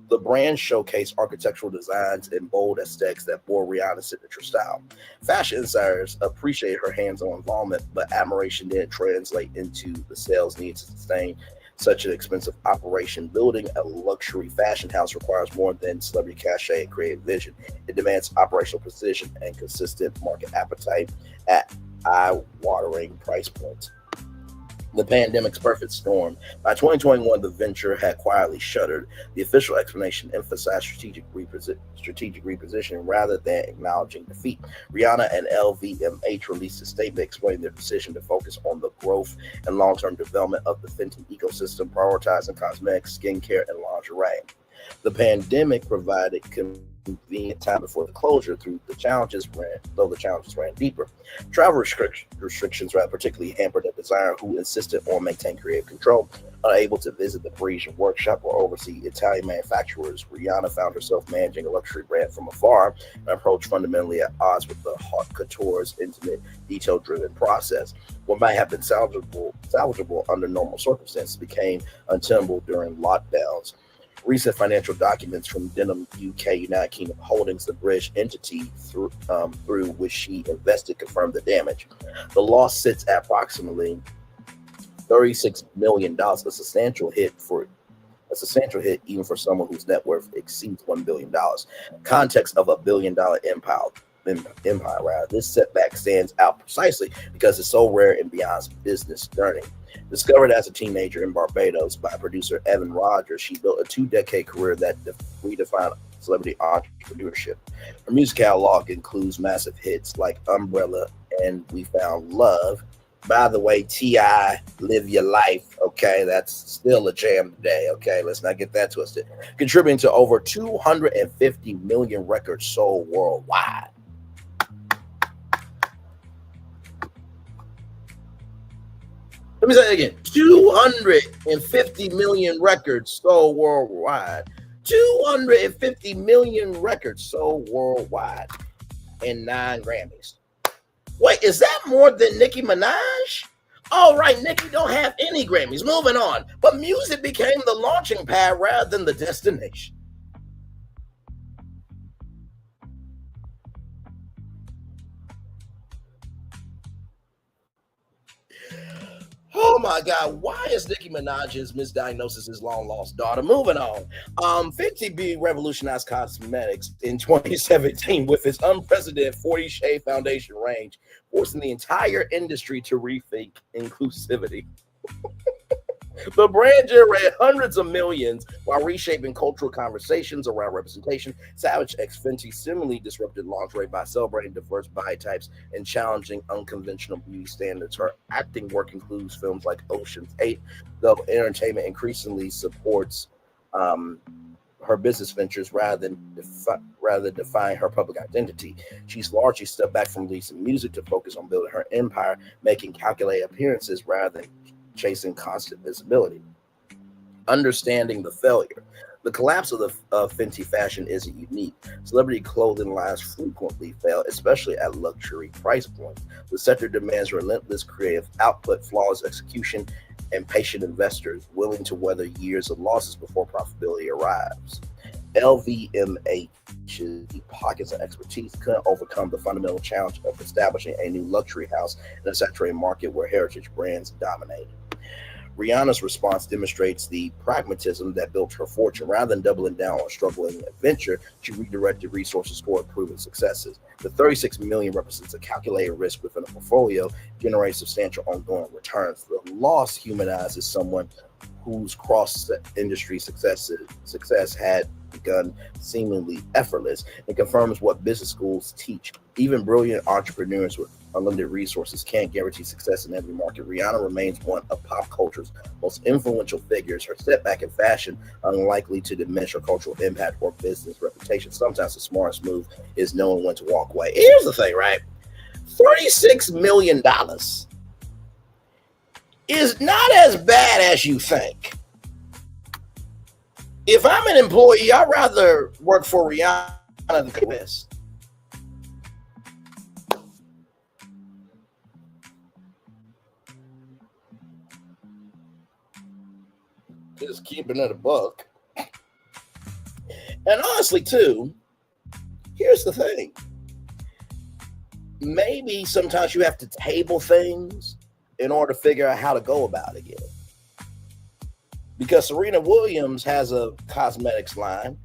The brand showcased architectural designs and bold aesthetics that bore Rihanna's signature style. Fashion insiders appreciated her hands-on involvement, but admiration didn't translate into the sales needed to sustain such an expensive operation. Building a luxury fashion house requires more than celebrity cachet and creative vision. It demands operational precision and consistent market appetite at eye-watering price points. The pandemic's perfect storm. By 2021, the venture had quietly shuttered. The official explanation emphasized strategic repositioning rather than acknowledging defeat. Rihanna and LVMH released a statement explaining their decision to focus on the growth and long-term development of the Fenty ecosystem, prioritizing cosmetics, skincare, and lingerie. The pandemic provided convenient time before the closure, though the challenges ran deeper. Travel restrictions particularly hampered a designer who insisted on maintaining creative control. Unable to visit the Parisian workshop or oversee Italian manufacturers, Rihanna found herself managing a luxury brand from afar, an approach fundamentally at odds with the haute couture's intimate, detail-driven process. What might have been salvageable under normal circumstances became untenable during lockdowns. Recent financial documents from Denim UK United Kingdom Holdings, the British entity through which she invested, confirmed the damage. The loss sits at approximately $36 million, a substantial hit even for someone whose net worth exceeds $1 billion. Context of $1 billion empire. This setback stands out precisely because it's so rare in Beyond's business journey. Discovered as a teenager in Barbados by producer Evan Rogers, she built a 2-decade career that redefined celebrity entrepreneurship. Her music catalog includes massive hits like Umbrella and We Found Love. By the way, T.I., Live Your Life, okay? That's still a jam today, okay? Let's not get that twisted. Contributing to over 250 million records sold worldwide. Let me say it again. 250 million records sold worldwide. 250 million records sold worldwide. And 9 Grammys. Wait, is that more than Nicki Minaj? All right, Nicki don't have any Grammys. Moving on. But music became the launching pad rather than the destination. Oh my God, why is Nicki Minaj's misdiagnosis his long-lost daughter? Moving on. Fenty Beauty revolutionized cosmetics in 2017 with its unprecedented 40 Shade Foundation range, forcing the entire industry to rethink inclusivity. The brand generated hundreds of millions while reshaping cultural conversations around representation. Savage X Fenty similarly disrupted lingerie by celebrating diverse body types and challenging unconventional beauty standards. Her acting work includes films like Ocean's 8, though entertainment increasingly supports her business ventures rather than define her public identity. She's largely stepped back from releasing music to focus on building her empire, making calculated appearances rather than chasing constant visibility. Understanding the failure. The collapse of Fenty fashion isn't unique. Celebrity clothing lines frequently fail, especially at luxury price points. The sector demands relentless creative output, flawless execution, and patient investors willing to weather years of losses before profitability arrives. LVMH's pockets of expertise couldn't overcome the fundamental challenge of establishing a new luxury house in a saturated market where heritage brands dominated. Rihanna's response demonstrates the pragmatism that built her fortune. Rather than doubling down on a struggling venture, she redirected resources toward proven successes. The $36 million represents a calculated risk within a portfolio, generating substantial ongoing returns. The loss humanizes someone whose cross-industry success had begun seemingly effortless, and confirms what business schools teach. Even brilliant entrepreneurs with unlimited resources can't guarantee success in every market. Rihanna remains one of pop culture's most influential figures. Her setback in fashion unlikely to diminish her cultural impact or business reputation. Sometimes the smartest move is knowing when to walk away. Here's the thing, right? $36 million is not as bad as you think. If I'm an employee, I'd rather work for Rihanna than this. Just keeping it a buck. And honestly, too, here's the thing. Maybe sometimes you have to table things in order to figure out how to go about it again. because Serena Williams has a cosmetics line.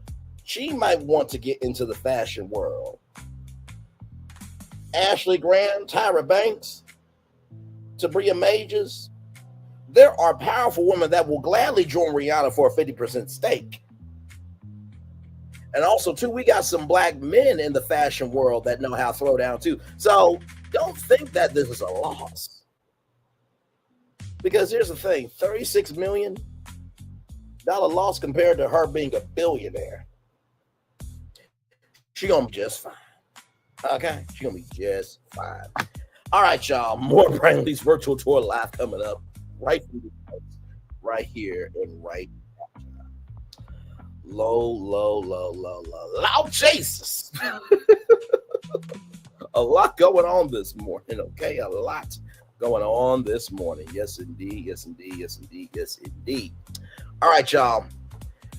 She might want to get into the fashion world. Ashley Graham, Tyra Banks, Tabria Majors. There are powerful women that will gladly join Rihanna for a 50% stake. And also, too, we got some black men in the fashion world that know how to throw down, too. So don't think that this is a loss. Because here's the thing, $36 million loss compared to her being a billionaire. She gonna be just fine. Okay? She gonna be just fine. All right, y'all. More Brainley's virtual tour live coming up right from this place, right here and right now. Low Jesus. A lot going on this morning, okay? A lot going on this morning. Yes, indeed. Yes, indeed. Yes, indeed. Yes, indeed. All right, y'all.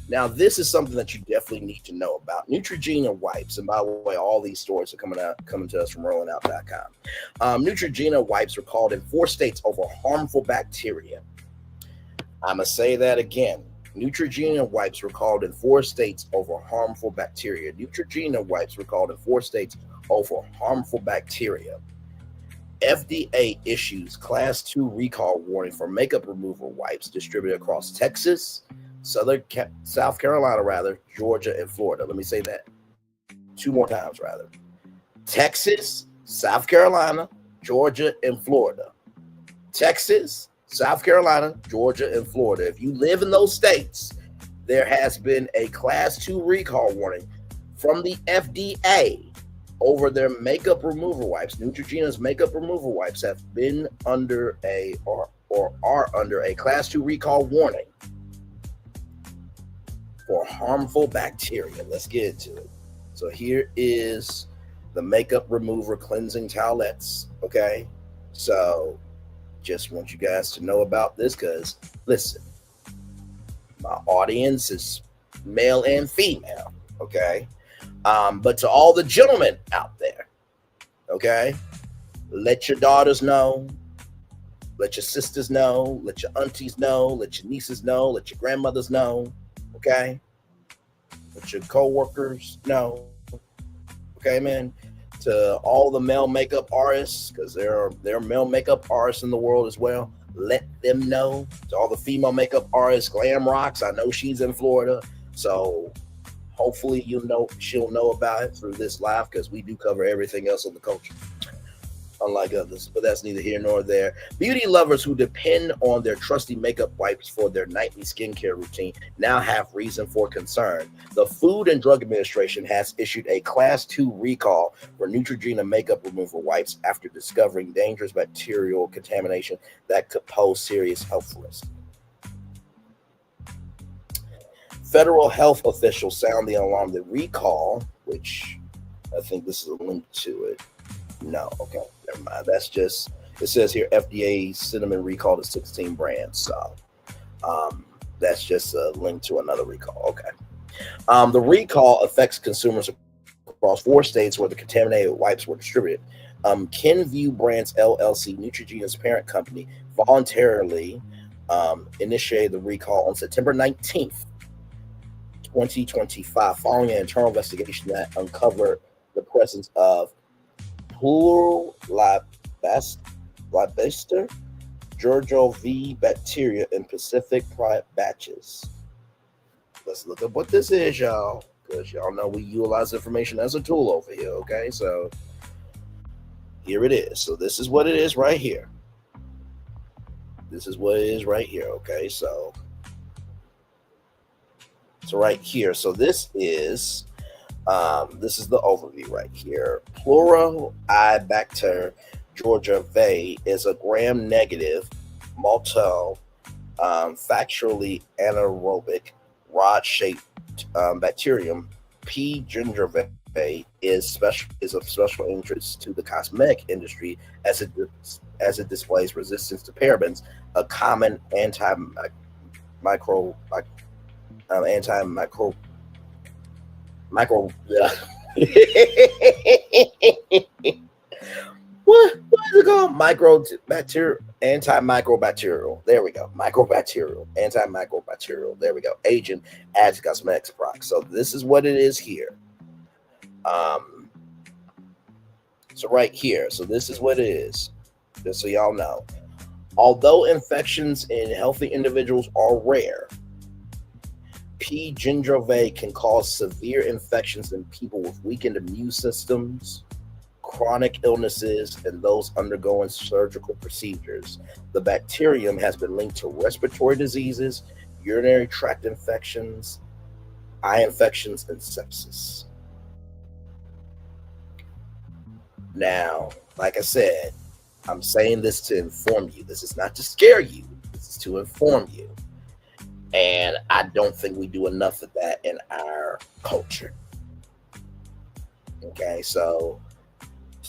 Now, this is something that you definitely need to know about. Neutrogena wipes, and by the way, all these stories are coming to us from rollingout.com. Neutrogena wipes are called in 4 states over harmful bacteria. I'm going to say that again. Neutrogena wipes were called in 4 states over harmful bacteria. Neutrogena wipes were called in 4 states over harmful bacteria. FDA issues Class 2 recall warning for makeup remover wipes distributed across Texas, South Carolina, Georgia, and Florida. Let me say that 2 more times, Texas, South Carolina, Georgia, and Florida. Texas, South Carolina, Georgia, and Florida. If you live in those states, there has been a Class 2 recall warning from the FDA over their makeup remover wipes. Neutrogena's makeup remover wipes have been under or are under a Class 2 recall warning for harmful bacteria. Let's get into it. So here is the makeup remover cleansing towelettes, okay? So just want you guys to know about this because, listen, my audience is male and female, okay? But to all the gentlemen out there, okay, let your daughters know, let your sisters know, let your aunties know, let your nieces know, let your grandmothers know, okay? Let your co-workers know, okay, man? To all the male makeup artists, because there are male makeup artists in the world as well, let them know. To all the female makeup artists, Glam Rocks, I know she's in Florida, so hopefully she'll know about it through this live because we do cover everything else in the culture, unlike others, but that's neither here nor there. Beauty lovers who depend on their trusty makeup wipes for their nightly skincare routine now have reason for concern. The Food and Drug Administration has issued a Class 2 recall for Neutrogena makeup remover wipes after discovering dangerous bacterial contamination that could pose serious health risks. Federal health officials sound the alarm. The recall, which I think this is a link to it. No, okay, never mind. That's just, it says here FDA cinnamon recall to 16 brands. So that's just a link to another recall. Okay. The recall affects consumers across 4 states where the contaminated wipes were distributed. Kenvue Brands LLC, Neutrogena's parent company, voluntarily initiated the recall on September 19th. 2025, following an internal investigation that uncovered the presence of plural Labister Giorgio V bacteria in Pacific Pride batches. Let's look up what this is, y'all, because y'all know we utilize information as a tool over here, okay? So here it is. So this is what it is right here. This is what it is right here, okay? So right here. So this is the overview right here. Pluribacter Georgia V is a gram-negative maltol factually anaerobic rod-shaped bacterium. P. gingivae is of special interest to the cosmetic industry as it displays resistance to parabens, a common antimicrobial what is it called? Microbacterial, antimicrobial. There we go. Microbacterial, antimicrobial. There we go. Agent adds cosmetics products. So this is what it is here. So right here. So this is what it is. Just so y'all know. Although infections in healthy individuals are rare, P. gingivae can cause severe infections in people with weakened immune systems, chronic illnesses, and those undergoing surgical procedures. The bacterium has been linked to respiratory diseases, urinary tract infections, eye infections, and sepsis. Now, like I said, I'm saying this to inform you. This is not to scare you. This is to inform you. And I don't think we do enough of that in our culture. Okay, so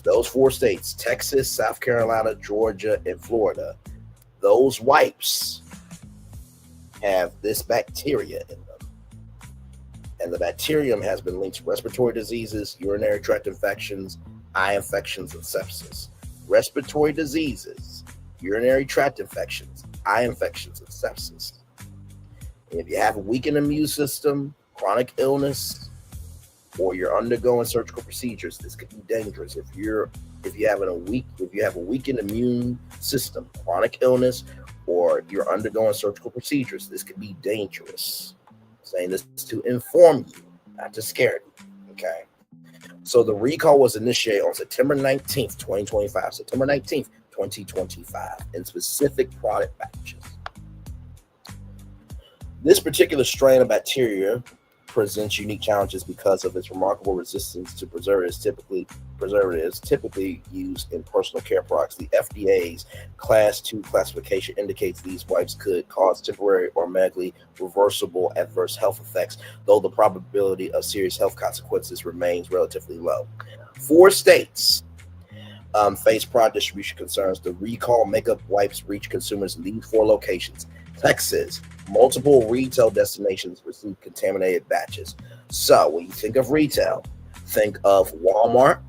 those 4 states, Texas, South Carolina, Georgia, and Florida, those wipes have this bacteria in them. And the bacterium has been linked to respiratory diseases, urinary tract infections, eye infections, and sepsis. Respiratory diseases, urinary tract infections, eye infections, and sepsis. And if you have a weakened immune system, chronic illness, or you're undergoing surgical procedures, this could be dangerous. If you have a weakened immune system, chronic illness, or you're undergoing surgical procedures, this could be dangerous. I'm saying this to inform you, not to scare you. Okay. So the recall was initiated on September 19th, 2025. September 19th, 2025, in specific product batches. This particular strain of bacteria presents unique challenges because of its remarkable resistance to preservatives typically used in personal care products. The FDA's Class 2 classification indicates these wipes could cause temporary or medically reversible adverse health effects, though the probability of serious health consequences remains relatively low. 4 states face product distribution concerns. The recall makeup wipes reach consumers in these 4 locations. Texas, multiple retail destinations received contaminated batches. So when you think of retail, think of Walmart,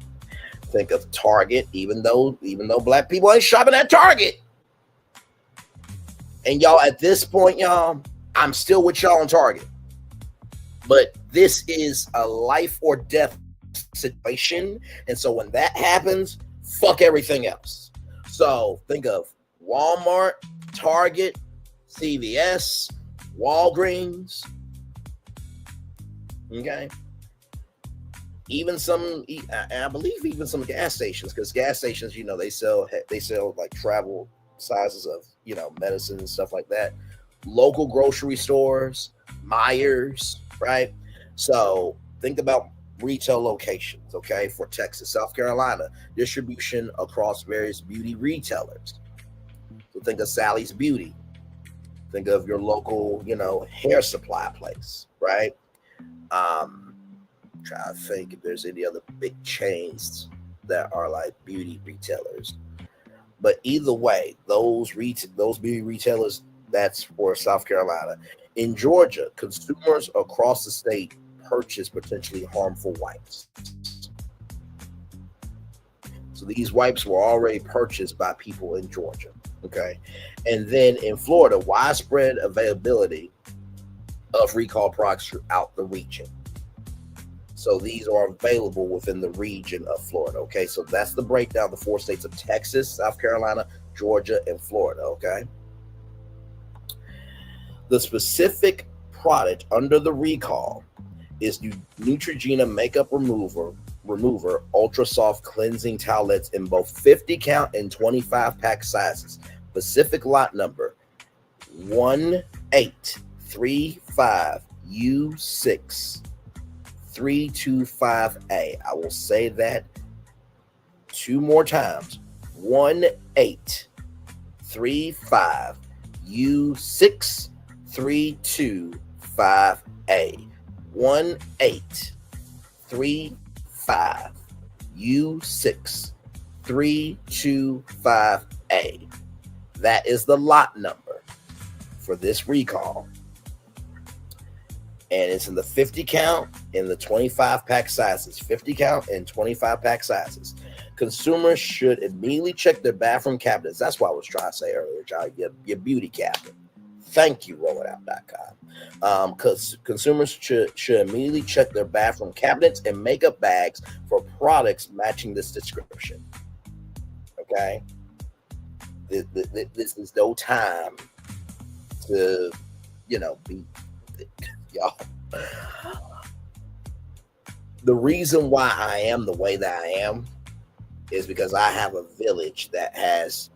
think of Target, even though black people ain't shopping at Target. And y'all, at this point, y'all, I'm still with y'all on Target. But this is a life or death situation. And so when that happens, fuck everything else. So think of Walmart, Target, CVS, Walgreens, okay? Even some, I believe even some gas stations, because gas stations, you know, they sell like travel sizes of, you know, medicine and stuff like that. Local grocery stores, Myers, right? So think about retail locations, okay, for Texas, South Carolina, distribution across various beauty retailers. So think of Sally's Beauty. Think of your local, you know, hair supply place, right? Try to think if there's any other big chains that are like beauty retailers. But either way, those beauty retailers, that's for South Carolina. In Georgia, consumers across the state purchase potentially harmful wipes. So these wipes were already purchased by people in Georgia. Okay. And then in Florida, widespread availability of recall products throughout the region. So these are available within the region of Florida. Okay. So that's the breakdown. The 4 states of Texas, South Carolina, Georgia, and Florida. Okay. The specific product under the recall is Neutrogena makeup remover ultra soft cleansing towelettes in both 50 count and 25 pack sizes. Specific lot number 1835U6 325A. I will say that 2 more times. 1835U6 325A. 1835U6 325A. That is the lot number for this recall. And it's in the 50 count and the 25 pack sizes. 50 count and 25 pack sizes. Consumers should immediately check their bathroom cabinets. That's what I was trying to say earlier, John. Your beauty cabinet. Thank you, rollingout.com. Because consumers should immediately check their bathroom cabinets and makeup bags for products matching this description. Okay? This is no time to, be, y'all. The reason why I am the way that I am is because I have a village that has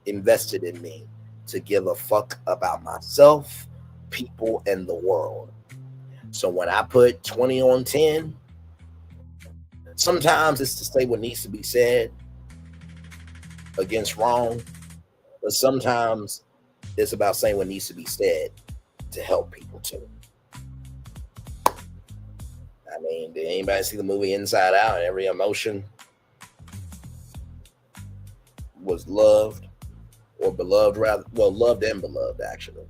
invested in me to give a fuck about myself, people, and the world. So when I put 20 on 10, sometimes it's to say what needs to be said against wrong, but sometimes it's about saying what needs to be said to help people too. I mean, did anybody see the movie Inside Out? And every emotion was loved or beloved, rather. Well, loved and beloved, actually.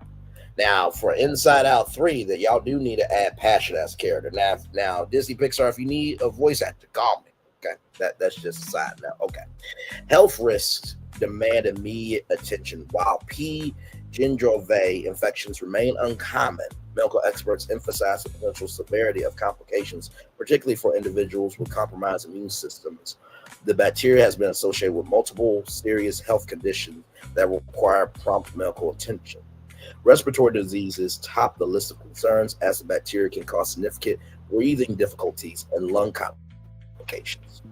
Now, for Inside Out 3, that y'all do need to add passion as a character. Now, Disney Pixar, if you need a voice actor, call me. Okay, that's just a side note. Okay, health risks demand immediate attention. While P. gingival infections remain uncommon, medical experts emphasize the potential severity of complications, particularly for individuals with compromised immune systems. The bacteria has been associated with multiple serious health conditions that require prompt medical attention. Respiratory diseases top the list of concerns, as the bacteria can cause significant breathing difficulties and lung complications.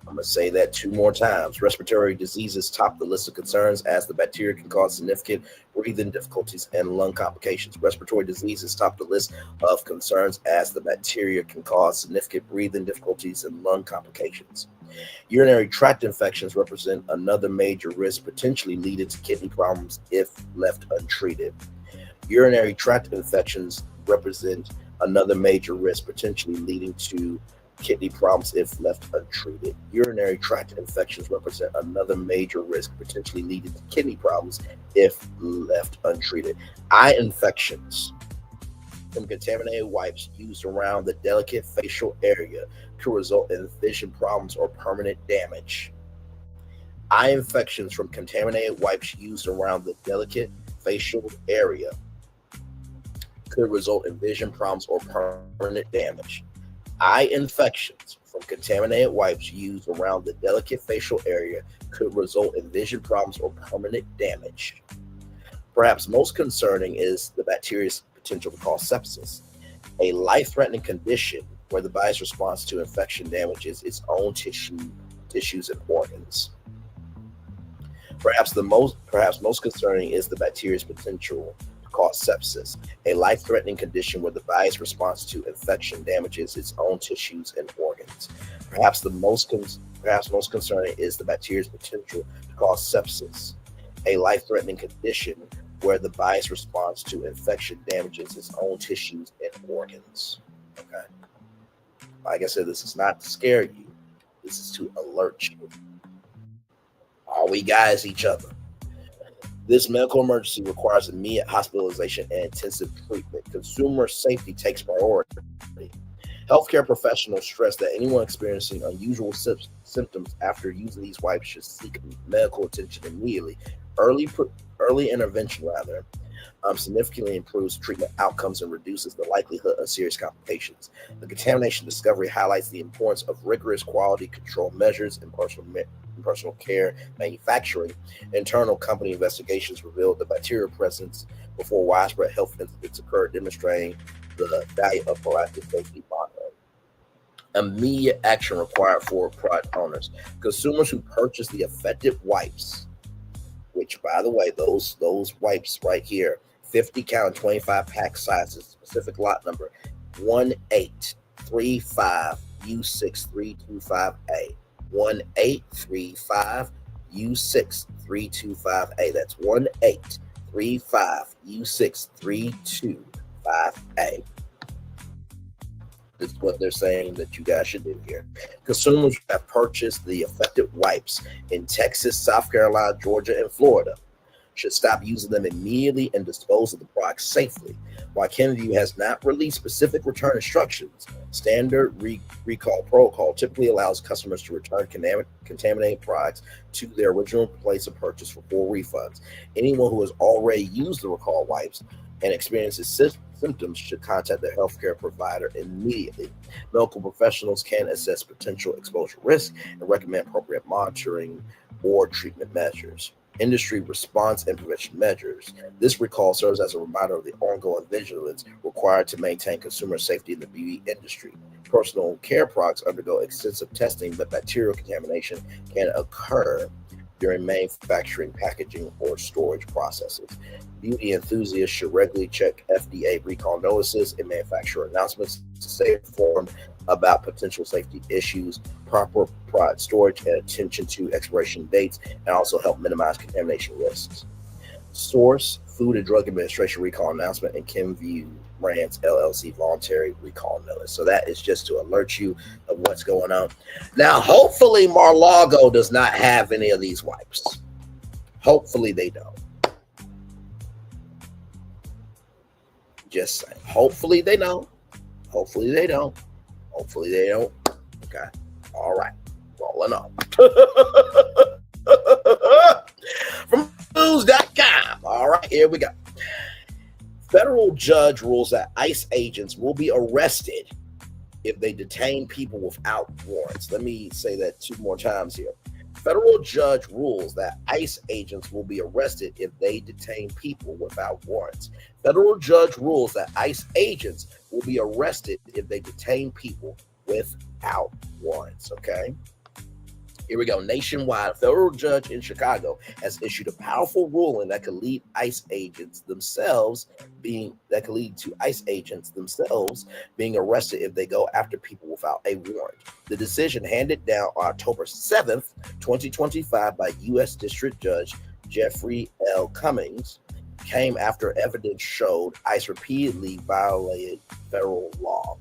I'm going to say that 2 more times. Respiratory diseases top the list of concerns, as the bacteria can cause significant breathing difficulties and lung complications. Respiratory diseases top the list of concerns, as the bacteria can cause significant breathing difficulties and lung complications. Urinary tract infections represent another major risk, potentially leading to kidney problems if left untreated. Urinary tract infections represent another major risk, potentially leading to kidney problems if left untreated. Urinary tract infections represent another major risk, potentially leading to kidney problems if left untreated. Eye infections from contaminated wipes used around the delicate facial area could result in vision problems or permanent damage. Eye infections from contaminated wipes used around the delicate facial area could result in vision problems or permanent damage. Eye infections from contaminated wipes used around the delicate facial area could result in vision problems or permanent damage. Perhaps most concerning is the bacteria's potential to cause sepsis, a life-threatening condition where the body's response to infection damages its own tissues and organs. Perhaps most concerning is the bacteria's potential cause sepsis, a life-threatening condition where the body's response to infection damages its own tissues and organs. Perhaps most concerning is the bacteria's potential to cause sepsis, a life-threatening condition where the body's response to infection damages its own tissues and organs. Okay. Like I said, this is not to scare you. This is to alert you. All we got is each other. This medical emergency requires immediate hospitalization and intensive treatment. Consumer safety takes priority. Healthcare professionals stress that anyone experiencing unusual symptoms after using these wipes should seek medical attention immediately. Early intervention, significantly improves treatment outcomes and reduces the likelihood of serious complications. The contamination discovery highlights the importance of rigorous quality control measures in personal care manufacturing. Internal company investigations revealed the bacterial presence before widespread health incidents occurred, demonstrating the value of proactive safety monitoring. Immediate action required for product owners. Consumers who purchase the affected wipes, which, by the way, those wipes right here, 50 count 25 pack sizes, specific lot number 1835 U6325A. 1835 U6325A. That's 1835 U6325A. This is what they're saying that you guys should do here. Consumers have purchased the affected wipes in Texas, South Carolina, Georgia, and Florida should stop using them immediately and dispose of the products safely. While Kenvue has not released specific return instructions, standard recall protocol typically allows customers to return contaminated products to their original place of purchase for full refunds. Anyone who has already used the recall wipes and experiences symptoms should contact their healthcare provider immediately. Medical professionals can assess potential exposure risk and recommend appropriate monitoring or treatment measures. Industry response and prevention measures. This recall serves as a reminder of the ongoing vigilance required to maintain consumer safety in the beauty industry. Personal care products undergo extensive testing, but bacterial contamination can occur during manufacturing, packaging, or storage processes. Beauty enthusiasts should regularly check FDA recall notices and manufacturer announcements to stay informed about potential safety issues, proper product storage, and attention to expiration dates, and also help minimize contamination risks. Source: Food and Drug Administration recall announcement and Kenvue Brands LLC voluntary recall notice. So that is just to alert you of what's going on. Now, hopefully Mar-Lago does not have any of these wipes. Hopefully they don't. Just saying. Hopefully they don't. Hopefully they don't. Hopefully they don't. Okay. All right. Rolling on. From news.com. All right. Here we go. Federal judge rules that ICE agents will be arrested if they detain people without warrants. Let me say that 2 more times here. Federal judge rules that ICE agents will be arrested if they detain people without warrants. Federal judge rules that ICE agents will be arrested if they detain people without warrants. Okay. Here we go. Nationwide, a federal judge in Chicago has issued a powerful ruling that could lead to ICE agents themselves being arrested if they go after people without a warrant. The decision, handed down on October 7th, 2025 by U.S. District Judge Jeffrey L. Cummings, came after evidence showed ICE repeatedly violated federal law.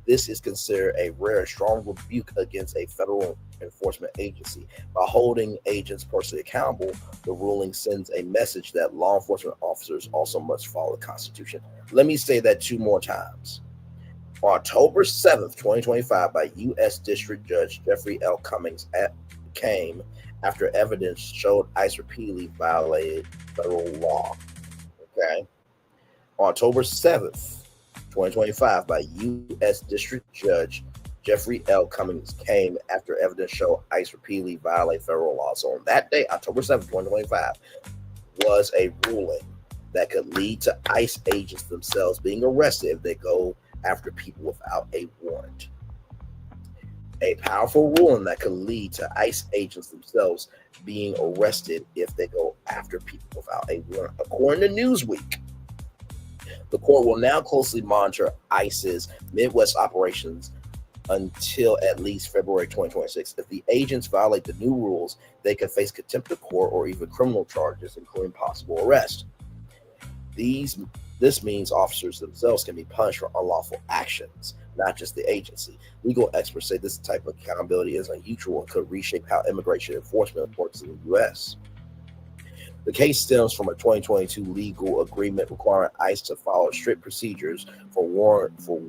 This is considered a rare, strong rebuke against a federal enforcement agency. By holding agents personally accountable, the ruling sends a message that law enforcement officers also must follow the Constitution. Let me say that 2 more times. On October 7th, 2025, by U.S. District Judge Jeffrey L. Cummings, came after evidence showed ICE repeatedly violated federal law. Okay. On October 7th, 2025, by U.S. District Judge Jeffrey L. Cummings, came after evidence showed ICE repeatedly violate federal law. So on that day, October 7th, 2025, was a ruling that could lead to ICE agents themselves being arrested if they go after people without a warrant. A powerful ruling that could lead to ICE agents themselves being arrested if they go after people without a warrant. According to Newsweek, the court will now closely monitor ICE's Midwest operations until at least February 2026. If the agents violate the new rules, they could face contempt of court or even criminal charges, including possible arrest. This means officers themselves can be punished for unlawful actions, not just the agency. Legal experts say this type of accountability is unusual and could reshape how immigration enforcement works in the U.S. The case stems from a 2022 legal agreement requiring ICE to follow strict procedures for warrantless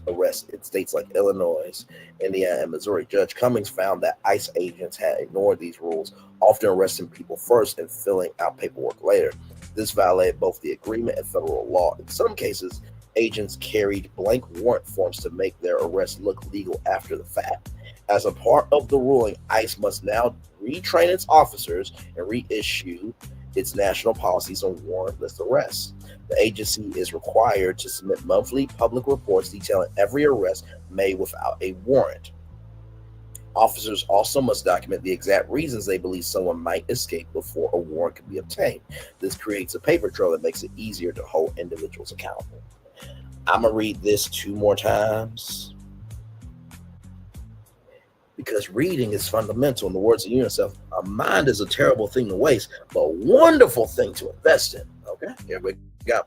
arrests in states like Illinois, Indiana, and Missouri. Judge Cummings found that ICE agents had ignored these rules, often arresting people first and filling out paperwork later. This violated both the agreement and federal law. In some cases, agents carried blank warrant forms to make their arrest look legal after the fact. As a part of the ruling, ICE must now retrain its officers and reissue its national policies on warrantless arrests. The agency is required to submit monthly public reports detailing every arrest made without a warrant. Officers also must document the exact reasons they believe someone might escape before a warrant can be obtained. This creates a paper trail that makes it easier to hold individuals accountable. I'm going to read this 2 more times, because reading is fundamental. In the words of UNICEF, a mind is a terrible thing to waste, but a wonderful thing to invest in. Okay, here we Go.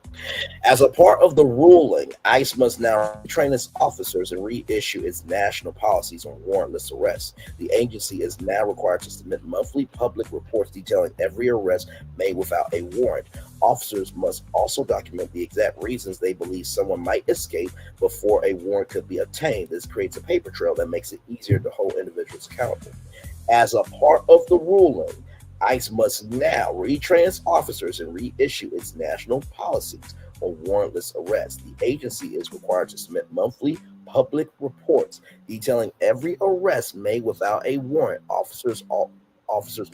As a part of the ruling, ICE must now retrain its officers and reissue its national policies on warrantless arrests. The agency is now required to submit monthly public reports detailing every arrest made without a warrant. Officers must also document the exact reasons they believe someone might escape before a warrant could be obtained. This creates a paper trail that makes it easier to hold individuals accountable. As a part of the ruling, ICE must now retrain its officers and reissue its national policies on warrantless arrests. The agency is required to submit monthly public reports detailing every arrest made without a warrant. Officers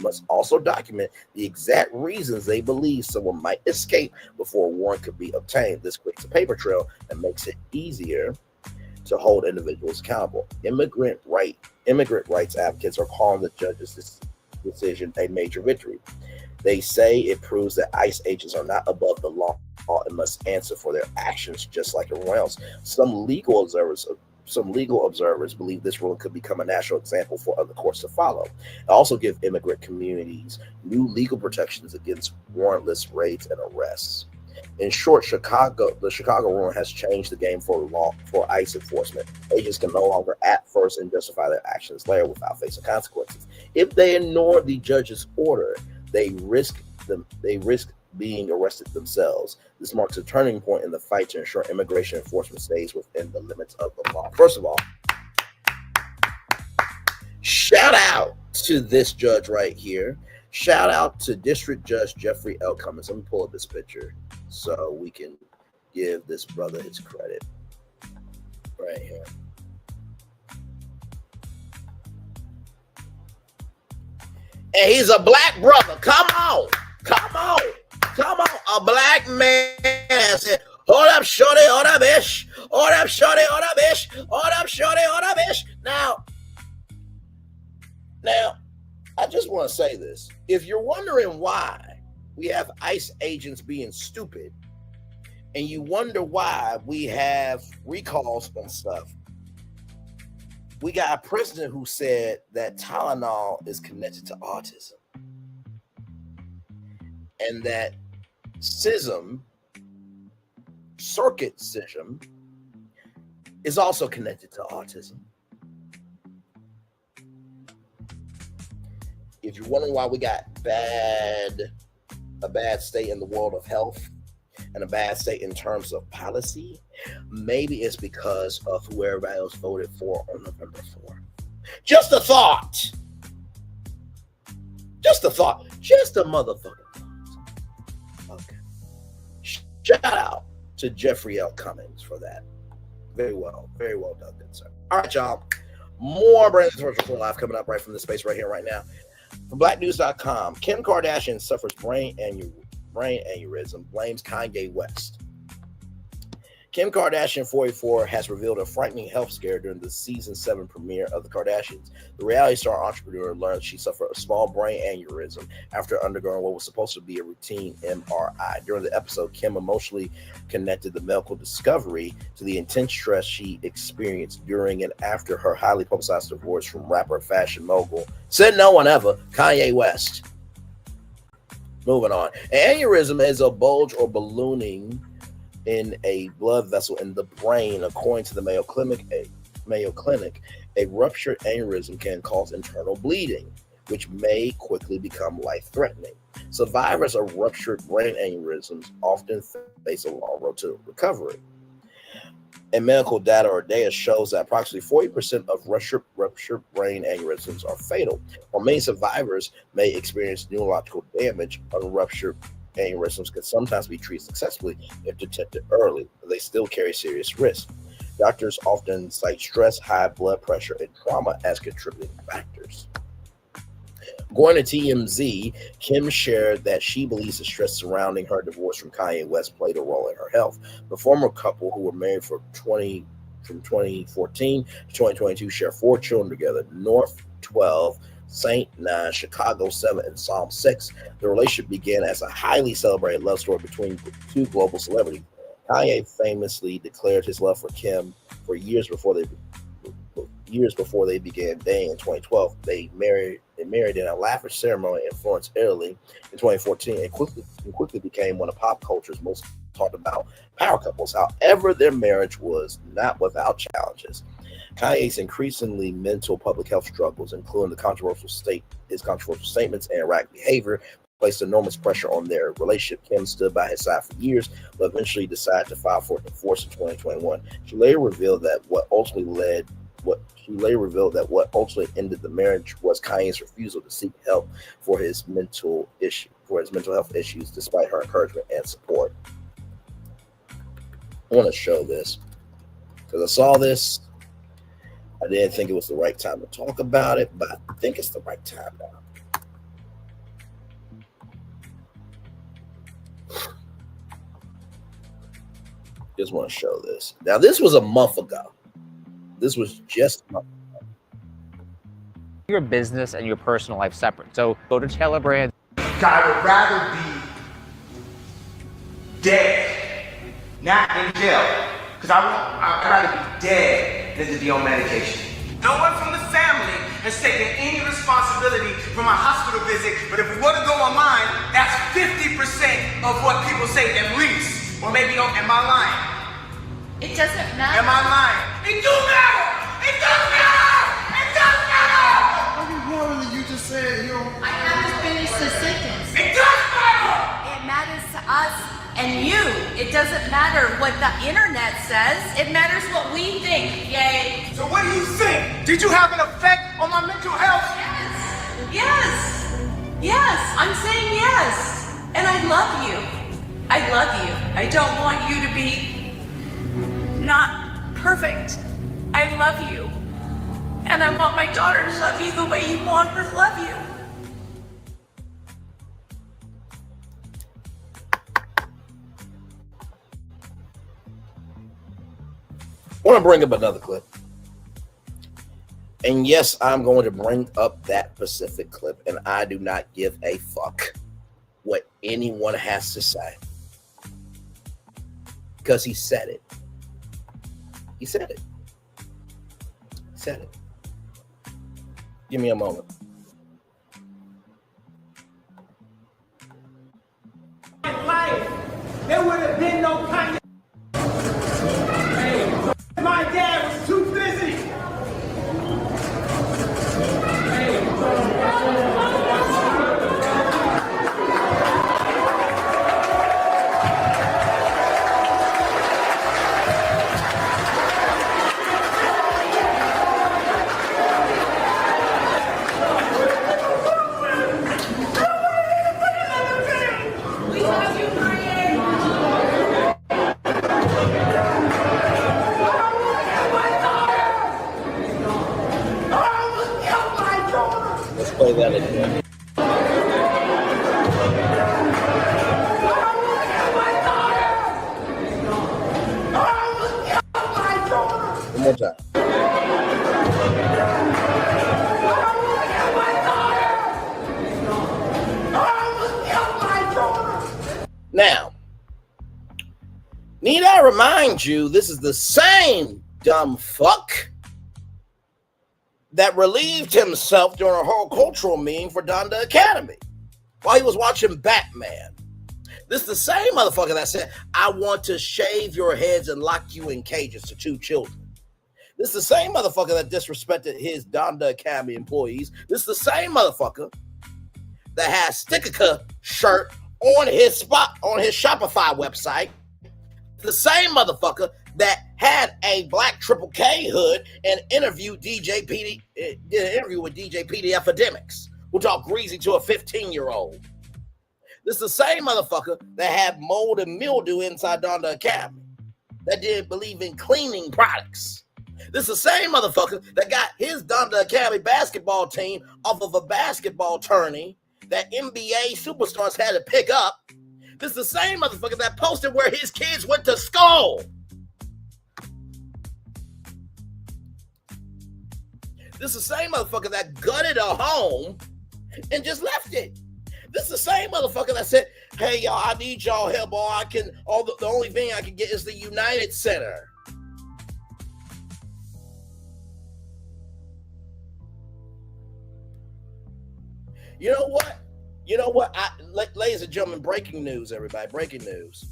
must also document the exact reasons they believe someone might escape before a warrant could be obtained. This creates a paper trail that makes it easier to hold individuals accountable. Immigrant rights advocates are calling the judge's decision a major victory. They say it proves that ICE agents are not above the law and must answer for their actions just like everyone else. Some legal observers believe this ruling could become a national example for other courts to follow. It also give immigrant communities new legal protections against warrantless raids and arrests. In short, the Chicago ruling has changed the game for ICE enforcement. Agents can no longer act first and justify their actions later without facing consequences. If they ignore the judge's order, they risk being arrested themselves. This marks a turning point in the fight to ensure immigration enforcement stays within the limits of the law. First of all, shout out to this judge right here. Shout out to District Judge Jeffrey L. Cummins. Let me pull up this picture so we can give this brother his credit right here. And he's a black brother. Come on. A black man said, hold up, shorty, hold up, ish. Hold up, shorty, hold up, ish. Hold up, shorty, hold up, ish. Now, I just want to say this. If you're wondering why we have ICE agents being stupid, and you wonder why we have recalls on stuff, we got a president who said that Tylenol is connected to autism, and that circuit schism, is also connected to autism. If you're wondering why we got a bad state in the world of health and a bad state in terms of policy, maybe it's because of who everybody else voted for on November 4th. Just a thought. Just a motherfucking thought. Okay. Shout out to Jeffrey L. Cummings for that. Very well done, good sir. All right, y'all. More Brandon's Virtual Live coming up right from this space right here, right now. From blacknews.com, Kim Kardashian suffers brain aneurysm, blames Kanye West. Kim Kardashian, 44, has revealed a frightening health scare during the season 7 premiere of The Kardashians. The reality star entrepreneur learned she suffered a small brain aneurysm after undergoing what was supposed to be a routine MRI. During the episode, Kim emotionally connected the medical discovery to the intense stress she experienced during and after her highly publicized divorce from rapper and fashion mogul, said no one ever, Kanye West. Moving on. An aneurysm is a bulge or ballooning in a blood vessel in the brain. According to the Mayo Clinic, a ruptured aneurysm can cause internal bleeding, which may quickly become life-threatening. Survivors of ruptured brain aneurysms often face a long road to recovery. And medical data shows that approximately 40% of ruptured brain aneurysms are fatal. While many survivors may experience neurological damage, unruptured aneurysms can sometimes be treated successfully if detected early, but they still carry serious risk. Doctors often cite stress, high blood pressure, and trauma as contributing factors. According to TMZ, Kim shared that she believes the stress surrounding her divorce from Kanye West played a role in her health. The former couple, who were married from 2014 to 2022, share 4 children together: North 12, Saint 9, Chicago 7, and Psalm 6. The relationship began as a highly celebrated love story between 2 global celebrities. Kanye famously declared his love for Kim for years before they began dating in 2012. They married They married in a lavish ceremony in Florence, Italy in 2014 and quickly became one of pop culture's most talked about power couples. However, their marriage was not without challenges. Kanye's increasingly mental public health struggles, including his controversial statements and erratic behavior, placed enormous pressure on their relationship. Kim stood by his side for years, but eventually decided to file for divorce in 2021. She later revealed that what ultimately ended the marriage was Kanye's refusal to seek help for his mental health issues, despite her encouragement and support. I want to show this because I saw this. I didn't think it was the right time to talk about it, but I think it's the right time now. Just want to show this. Now, this was a month ago. This was just a month ago. Your business and your personal life separate. So go to Taylor Brand. I would rather be dead, not in jail, because I'd rather be dead than to be on medication. No one from the family has taken any responsibility for my hospital visit, but if we were to go online, that's 50% of what people say at least. Or maybe, am I lying? It doesn't matter. Am I lying? It do matter! It does matter! It does matter! I mean, morally, you just said, I haven't finished the sentence. It does matter! It matters to us and you. It doesn't matter what the internet says. It matters what we think. Yay. So what do you think? Did you have an effect on my mental health? Yes. Yes. I'm saying yes. And I love you. I love you. I don't want you to be not perfect. I love you. And I want my daughter to love you the way you want her to love you. I want to bring up another clip. And yes, I'm going to bring up that specific clip, and I do not give a fuck what anyone has to say. Because he said it. He said it. He said it. Give me a moment. Life, there would have been no Kanye. My dad was too busy. Play that again. One more time. Now, need I remind you, this is the same dumb fuck that relieved himself during a whole cultural meeting for Donda Academy while he was watching Batman. This is the same motherfucker that said, I want to shave your heads and lock you in cages to 2 children. This is the same motherfucker that disrespected his Donda Academy employees. This is the same motherfucker that has Stickica shirt on his Shopify website. The same motherfucker that had a black Triple K hood and did an interview with DJ PD Epidemics, who talked greasy to a 15-year-old. This is the same motherfucker that had mold and mildew inside Donda Academy, that didn't believe in cleaning products. This is the same motherfucker that got his Donda Academy basketball team off of a basketball tourney that NBA superstars had to pick up. This is the same motherfucker that posted where his kids went to school. This is the same motherfucker that gutted a home and just left it. This is the same motherfucker that said, hey, y'all, I need y'all help. The only thing I can get is the United Center. You know what? You know what? Ladies and gentlemen, breaking news, everybody. Breaking news.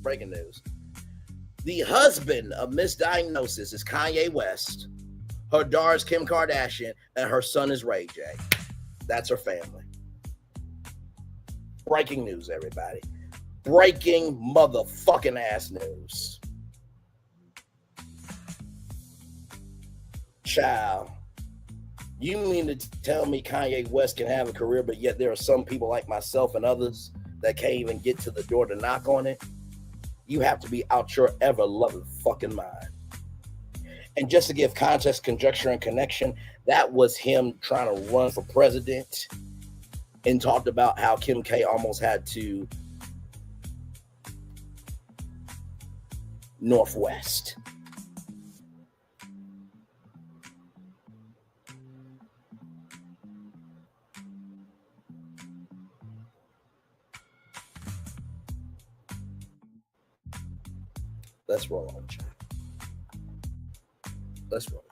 Breaking news. The husband of misdiagnosis is Kanye West. Her daughter is Kim Kardashian, and her son is Ray J. That's her family. Breaking news, everybody. Breaking motherfucking ass news. Child, you mean to tell me Kanye West can have a career, but yet there are some people like myself and others that can't even get to the door to knock on it? You have to be out your ever-loving fucking mind. And just to give context, conjecture, and connection, that was him trying to run for president and talked about how Kim K almost had to Northwest. Let's roll on. Let's roll.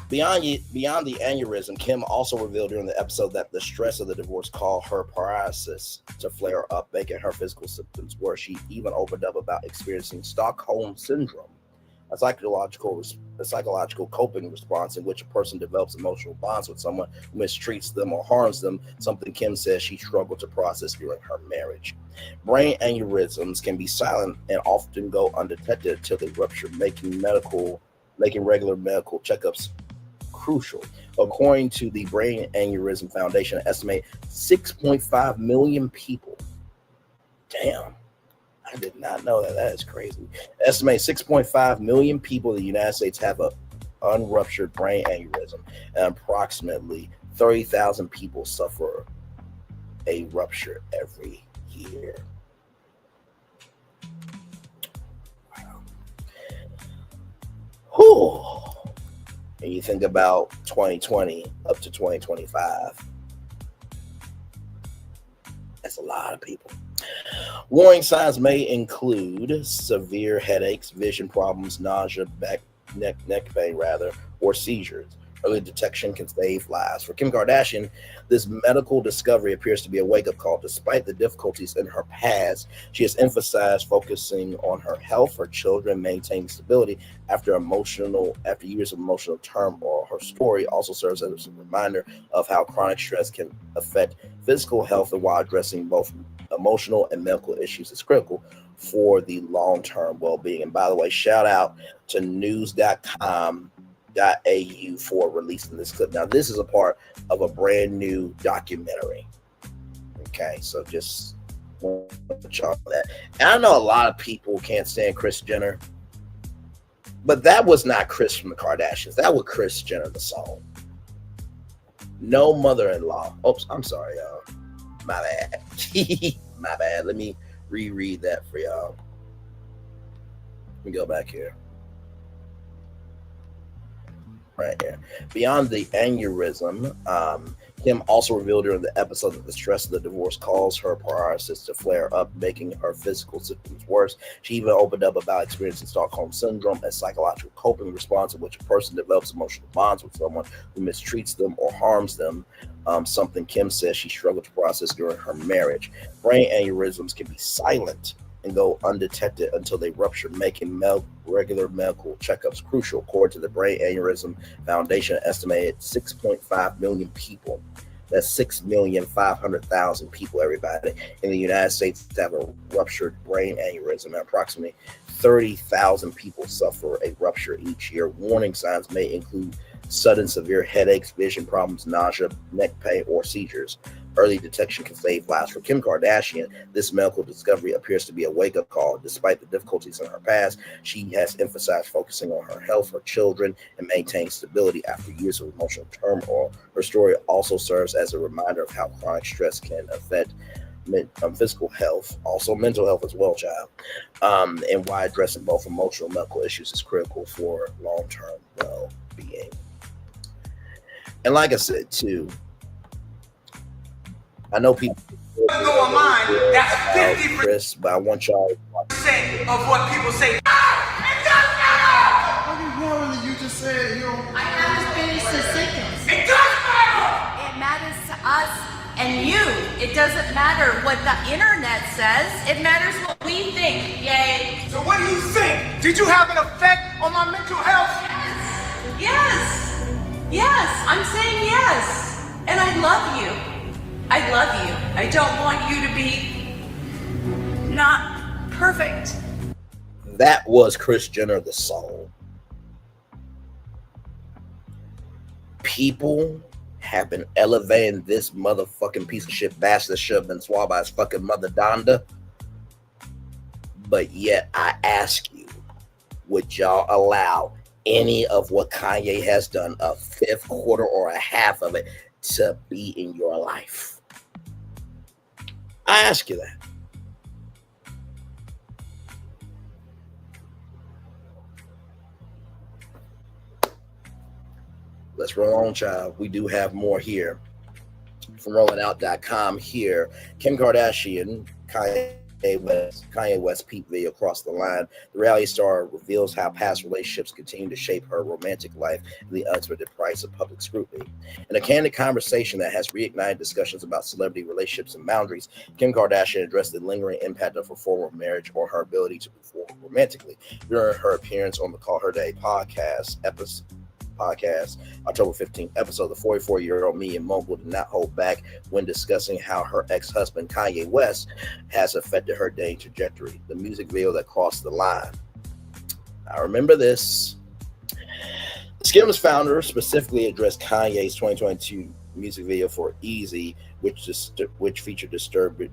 Beyond the aneurysm, Kim also revealed during the episode that the stress of the divorce caused her paralysis to flare up, making her physical symptoms worse. She even opened up about experiencing Stockholm syndrome, a psychological coping response in which a person develops emotional bonds with someone who mistreats them or harms them, something Kim says she struggled to process during her marriage. Brain aneurysms can be silent and often go undetected until they rupture, making regular medical checkups crucial. According to the Brain Aneurysm Foundation, estimate 6.5 million people. Damn. I did not know that. That is crazy. Estimate 6.5 million people in the United States have an unruptured brain aneurysm, and approximately 30,000 people suffer a rupture every year. Wow. Whew. And you think about 2020 up to 2025. That's a lot of people. Warning signs may include severe headaches, vision problems, nausea, neck pain, or seizures. Early detection can save lives. For Kim Kardashian, this medical discovery appears to be a wake-up call. Despite the difficulties in her past, she has emphasized focusing on her health, her children, maintaining stability after years of emotional turmoil. Her story also serves as a reminder of how chronic stress can affect physical health, and while addressing both emotional and medical issues is critical for the long-term well-being. And by the way, shout out to news.com.au for releasing this clip. Now, this is a part of a brand new documentary. Okay, so just want to chart that. And I know a lot of people can't stand Kris Jenner, but that was not Kris from the Kardashians. That was Kris Jenner, the song. No mother-in-law. Oops, I'm sorry, y'all. My bad. My bad. Let me reread that for y'all. Let me go back here. Right here. Beyond the aneurysm, Kim also revealed during the episode that the stress of the divorce caused her paralysis to flare up, making her physical symptoms worse. She even opened up about experiencing Stockholm syndrome, a psychological coping response in which a person develops emotional bonds with someone who mistreats them or harms them, something Kim says she struggled to process during her marriage. Brain aneurysms can be silent and go undetected until they rupture, making regular medical checkups crucial. According to the Brain Aneurysm Foundation, estimated 6.5 million people. That's 6,500,000 people, everybody, in the United States have a ruptured brain aneurysm, and approximately 30,000 people suffer a rupture each year. Warning signs may include sudden severe headaches, vision problems, nausea, neck pain, or seizures. Early detection can save lives. For Kim Kardashian, this medical discovery appears to be a wake-up call. Despite the difficulties in her past, she has emphasized focusing on her health, her children, and maintaining stability after years of emotional turmoil. Her story also serves as a reminder of how chronic stress can affect physical health, also mental health as well, child, and why addressing both emotional and medical issues is critical for long-term well-being. And like I said, too, I know people go mine, that's 50%, Chris, but I want y'all of what people say. What did you just say? I haven't finished the sentence. It doesn't and you. It doesn't matter what the internet says. It matters what we think. Yay. So what do you think? Did you have an effect on my mental health? Yes. Yes. I'm saying yes. And I love you. I love you. I don't want you to be not perfect. That was Kris Jenner, the song. People have been elevating this motherfucking piece of shit bastard that should have been swallowed by his fucking mother Donda. But yet I ask you, would y'all allow any of what Kanye has done, a fifth, quarter, or a half of it, to be in your life? I ask you that. Let's roll on, child. We do have more here from rollingout.com here. Kim Kardashian, Kanye West peep video across the line. The reality star reveals how past relationships continue to shape her romantic life and the unexpected price of public scrutiny. In a candid conversation that has reignited discussions about celebrity relationships and boundaries, Kim Kardashian addressed the lingering impact of her former marriage on her ability to perform romantically. During her appearance on the Call Her Day podcast, October 15th episode, the 44-year-old media mogul did not hold back when discussing how her ex-husband Kanye West has affected her dating trajectory. The music video that crossed the line. I remember this. Skims founder specifically addressed Kanye's 2022 music video for Easy, which featured disturbing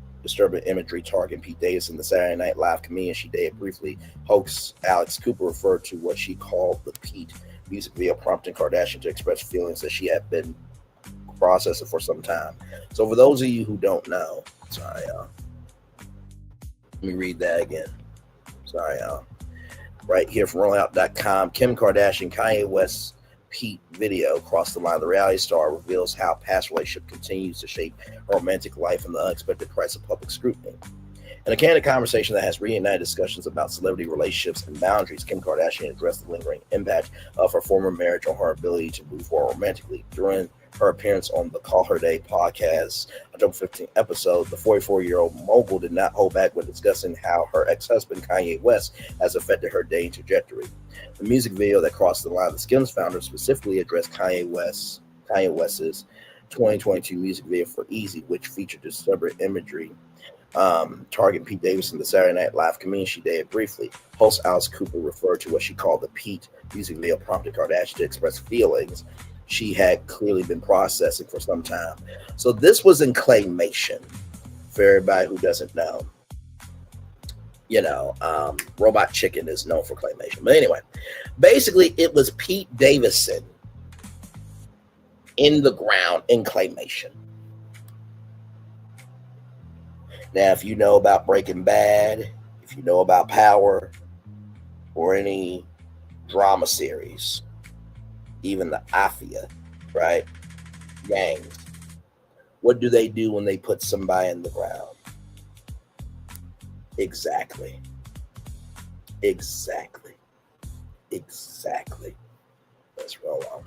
imagery targeting Pete Davidson, the Saturday Night Live comedian she dated briefly. Host Alex Cooper referred to what she called the Pete music video, prompting Kardashian to express feelings that she had been processing for some time. So for those of you who don't know, sorry, y'all. Let me read that again. Sorry, y'all. Right here from rollout.com, Kim Kardashian, Kanye West Pete video crossed the line. The reality star reveals how past relationship continues to shape her romantic life and the unexpected price of public scrutiny. In a candid conversation that has reignited discussions about celebrity relationships and boundaries, Kim Kardashian addressed the lingering impact of her former marriage on her ability to move forward romantically. During her appearance on the Call Her Day podcast, October 15th episode, the 44-year-old mogul did not hold back when discussing how her ex-husband Kanye West has affected her dating trajectory. The music video that crossed the line, the Skims founder specifically addressed Kanye West's 2022 music video for Easy, which featured disturbing imagery targeting Pete Davidson, the Saturday Night Live comedian she dated briefly. Host Alice Cooper referred to what she called the Pete music video, prompted Kardashian to express feelings she had clearly been processing for some time. So this was in claymation. For everybody who doesn't know, Robot Chicken is known for claymation. But anyway, basically it was Pete Davidson in the ground in claymation. Now, if you know about Breaking Bad, if you know about Power, or any drama series, even the Mafia, right? Gangs. What do they do when they put somebody in the ground? Exactly. Let's roll on.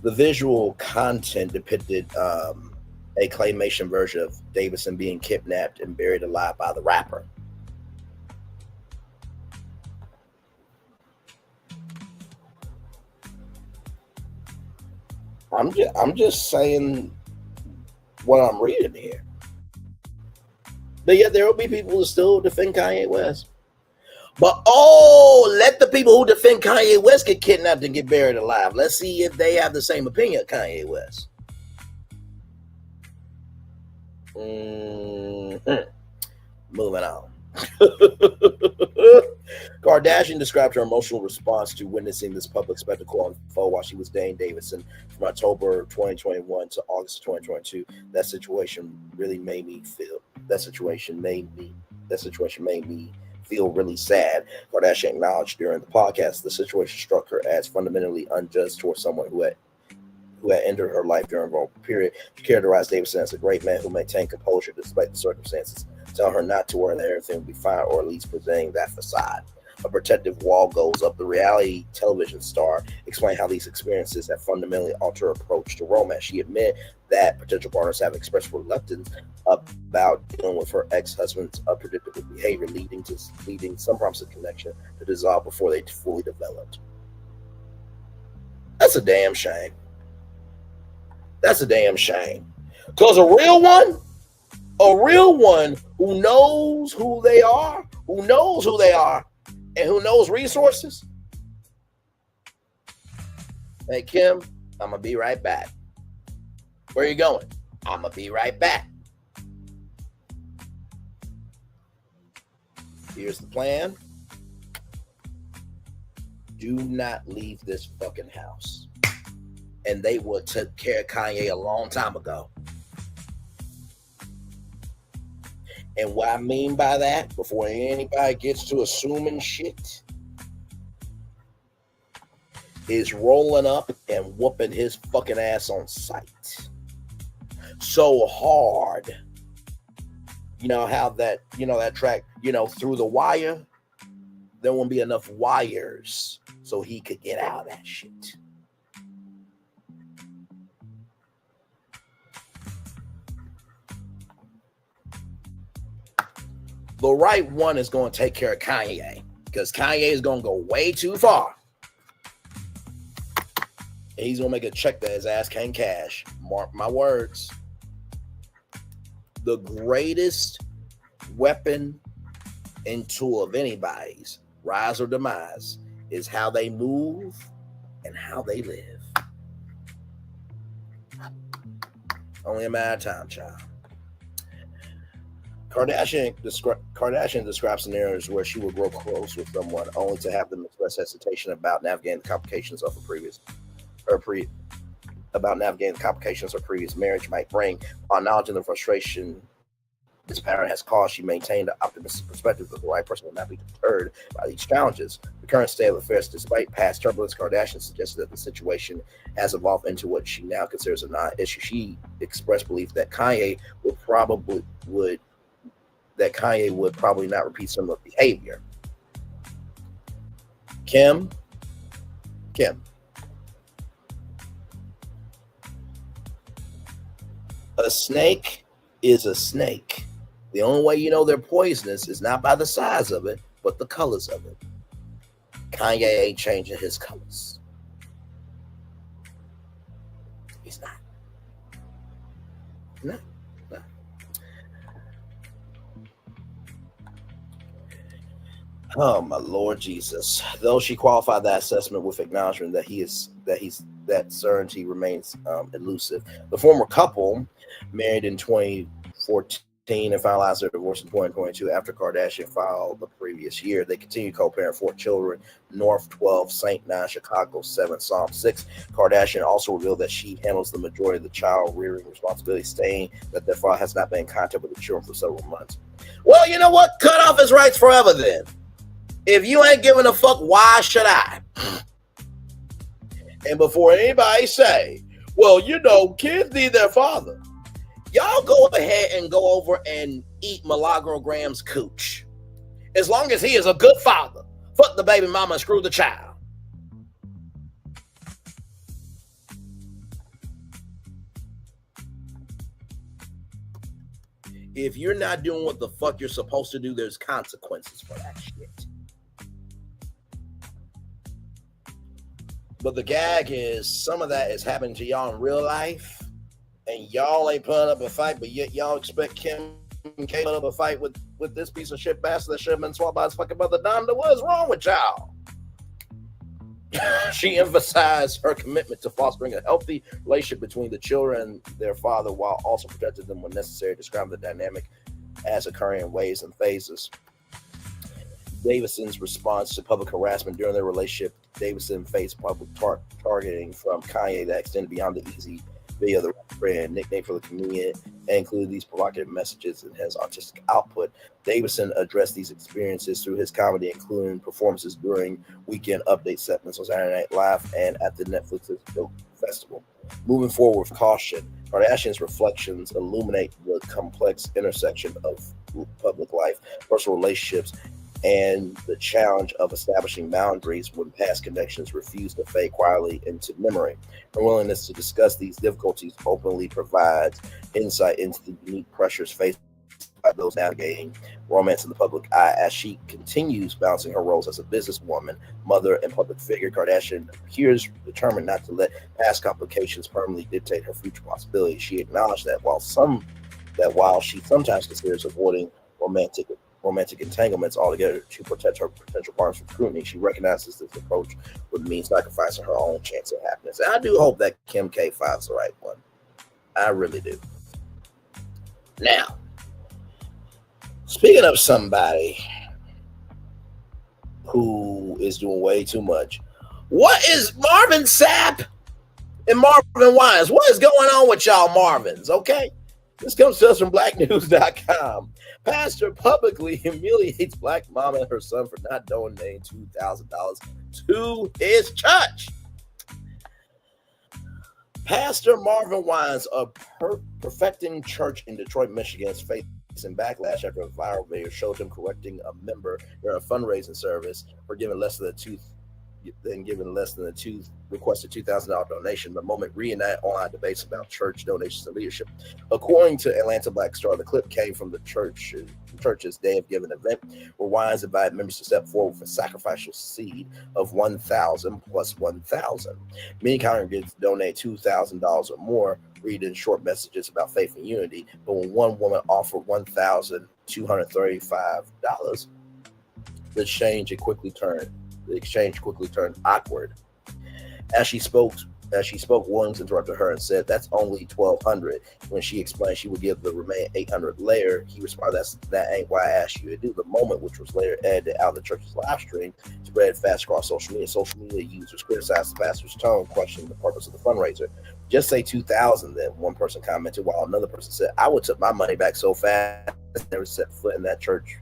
The visual content depicted a claymation version of Davidson being kidnapped and buried alive by the rapper. I'm just saying what I'm reading here. But yet there will be people who still defend Kanye West. But let the people who defend Kanye West get kidnapped and get buried alive. Let's see if they have the same opinion of Kanye West. Moving on. Kardashian described her emotional response to witnessing this public spectacle unfold while she was dating Davidson from October 2021 to August 2022. That situation made me feel really sad. Kardashian acknowledged during the podcast the situation struck her as fundamentally unjust towards someone who had entered her life during a vulnerable period. She characterized Davidson as a great man who maintained composure despite the circumstances, telling her not to worry that everything will be fine, or at least presenting that facade. a protective wall goes up. The reality television star explained how these experiences have fundamentally altered her approach to romance. She admitted that potential partners have expressed reluctance about dealing with her ex-husband's unpredictable behavior, leading some promising connection to dissolve before they fully developed. That's a damn shame. That's a damn shame. Because a real one who knows who they are, and who knows resources. Hey, Kim, I'm going to be right back. Where are you going? I'm going to be right back. Here's the plan. Do not leave this fucking house. And they would took care of Kanye a long time ago. And what I mean by that, before anybody gets to assuming shit, is rolling up and whooping his fucking ass on sight. So hard. You know how that track, Through the Wire, there won't be enough wires so he could get out of that shit. The right one is going to take care of Kanye, because Kanye is going to go way too far. And he's going to make a check that his ass can't cash. Mark my words. The greatest weapon and tool of anybody's rise or demise is how they move and how they live. Only a matter of time, child. Kardashian describes scenarios where she would grow close with someone only to have them express hesitation about navigating the complications of her previous marriage might bring. On knowledge and the frustration this pattern has caused, she maintained an optimistic perspective that the right person will not be deterred by these challenges. The current state of affairs, despite past turbulence, Kardashian suggested that the situation has evolved into what she now considers a non-issue. She expressed belief that Kanye would probably not repeat similar behavior. Kim. A snake is a snake. The only way you know they're poisonous is not by the size of it, but the colors of it. Kanye ain't changing his colors. He's not. No. Oh my Lord Jesus! Though she qualified that assessment with acknowledgement that certainty remains elusive. The former couple, married in 2014 and finalized their divorce in 2022 after Kardashian filed the previous year. They continue to co-parent 4 children: North 12, St. 9, Chicago 7, Psalm 6. Kardashian also revealed that she handles the majority of the child rearing responsibility, saying that their father has not been in contact with the children for several months. Well, you know what? Cut off his rights forever then. If you ain't giving a fuck, why should I? And before anybody say, well, kids need their father, y'all go ahead and go over and eat Milagro Graham's cooch. As long as he is a good father, fuck the baby mama and screw the child. If you're not doing what the fuck you're supposed to do, there's consequences for that shit. But the gag is some of that is happening to y'all in real life, and y'all ain't putting up a fight, but yet y'all expect Kim K to put up a fight with this piece of shit bastard that should have been swallowed by his fucking mother Donda. What is wrong with y'all? She emphasized her commitment to fostering a healthy relationship between the children and their father while also protecting them when necessary, describing the dynamic as occurring in waves and phases. Davidson's response to public harassment during their relationship. Davidson faced public targeting from Kanye that extended beyond the easy video, the brand nickname for the comedian, and included these provocative messages in his artistic output. Davidson addressed these experiences through his comedy, including performances during weekend update segments on Saturday Night Live and at the Netflix Film Festival. Moving forward with caution, Kardashian's reflections illuminate the complex intersection of public life, personal relationships, and the challenge of establishing boundaries when past connections refuse to fade quietly into memory. Her willingness to discuss these difficulties openly provides insight into the unique pressures faced by those navigating romance in the public eye. As she continues balancing her roles as a businesswoman, mother, and public figure, Kardashian appears determined not to let past complications permanently dictate her future possibilities. She acknowledged that while she sometimes considers avoiding romantic entanglements altogether to protect her potential partners from scrutiny, she recognizes this approach would mean sacrificing her own chance of happiness. And I do hope that Kim K finds the right one. I really do. Now, speaking of somebody who is doing way too much, what is Marvin Sapp and Marvin Winans? What is going on with y'all Marvins, okay? This comes to us from blacknews.com. Pastor publicly humiliates black mama and her son for not donating $2,000 to his church. Pastor Marvin Winans of Perfecting Church in Detroit, Michigan is facing backlash after a viral video showed him correcting a member during a fundraising service for giving less than the requested $2,000 donation. The moment reignited online debates about church donations and leadership. According to Atlanta Black Star, the clip came from the church's Day of Giving event, where Winans invited members to step forward with a sacrificial seed of $1,000 plus $1,000. Many congregants donate $2,000 or more, reading short messages about faith and unity. But when one woman offered $1,235, the exchange quickly turned awkward. As she spoke, Williams interrupted her and said, "That's only $1,200." When she explained she would give the remaining $800 later, he responded, "That ain't why I asked you to do." The moment, which was later edited out of the church's live stream, spread fast across social media. Social media users criticized the pastor's tone, questioning the purpose of the fundraiser. "Just say $2,000 then," one person commented, while another person said, "I would took my money back so fast, never set foot in that church.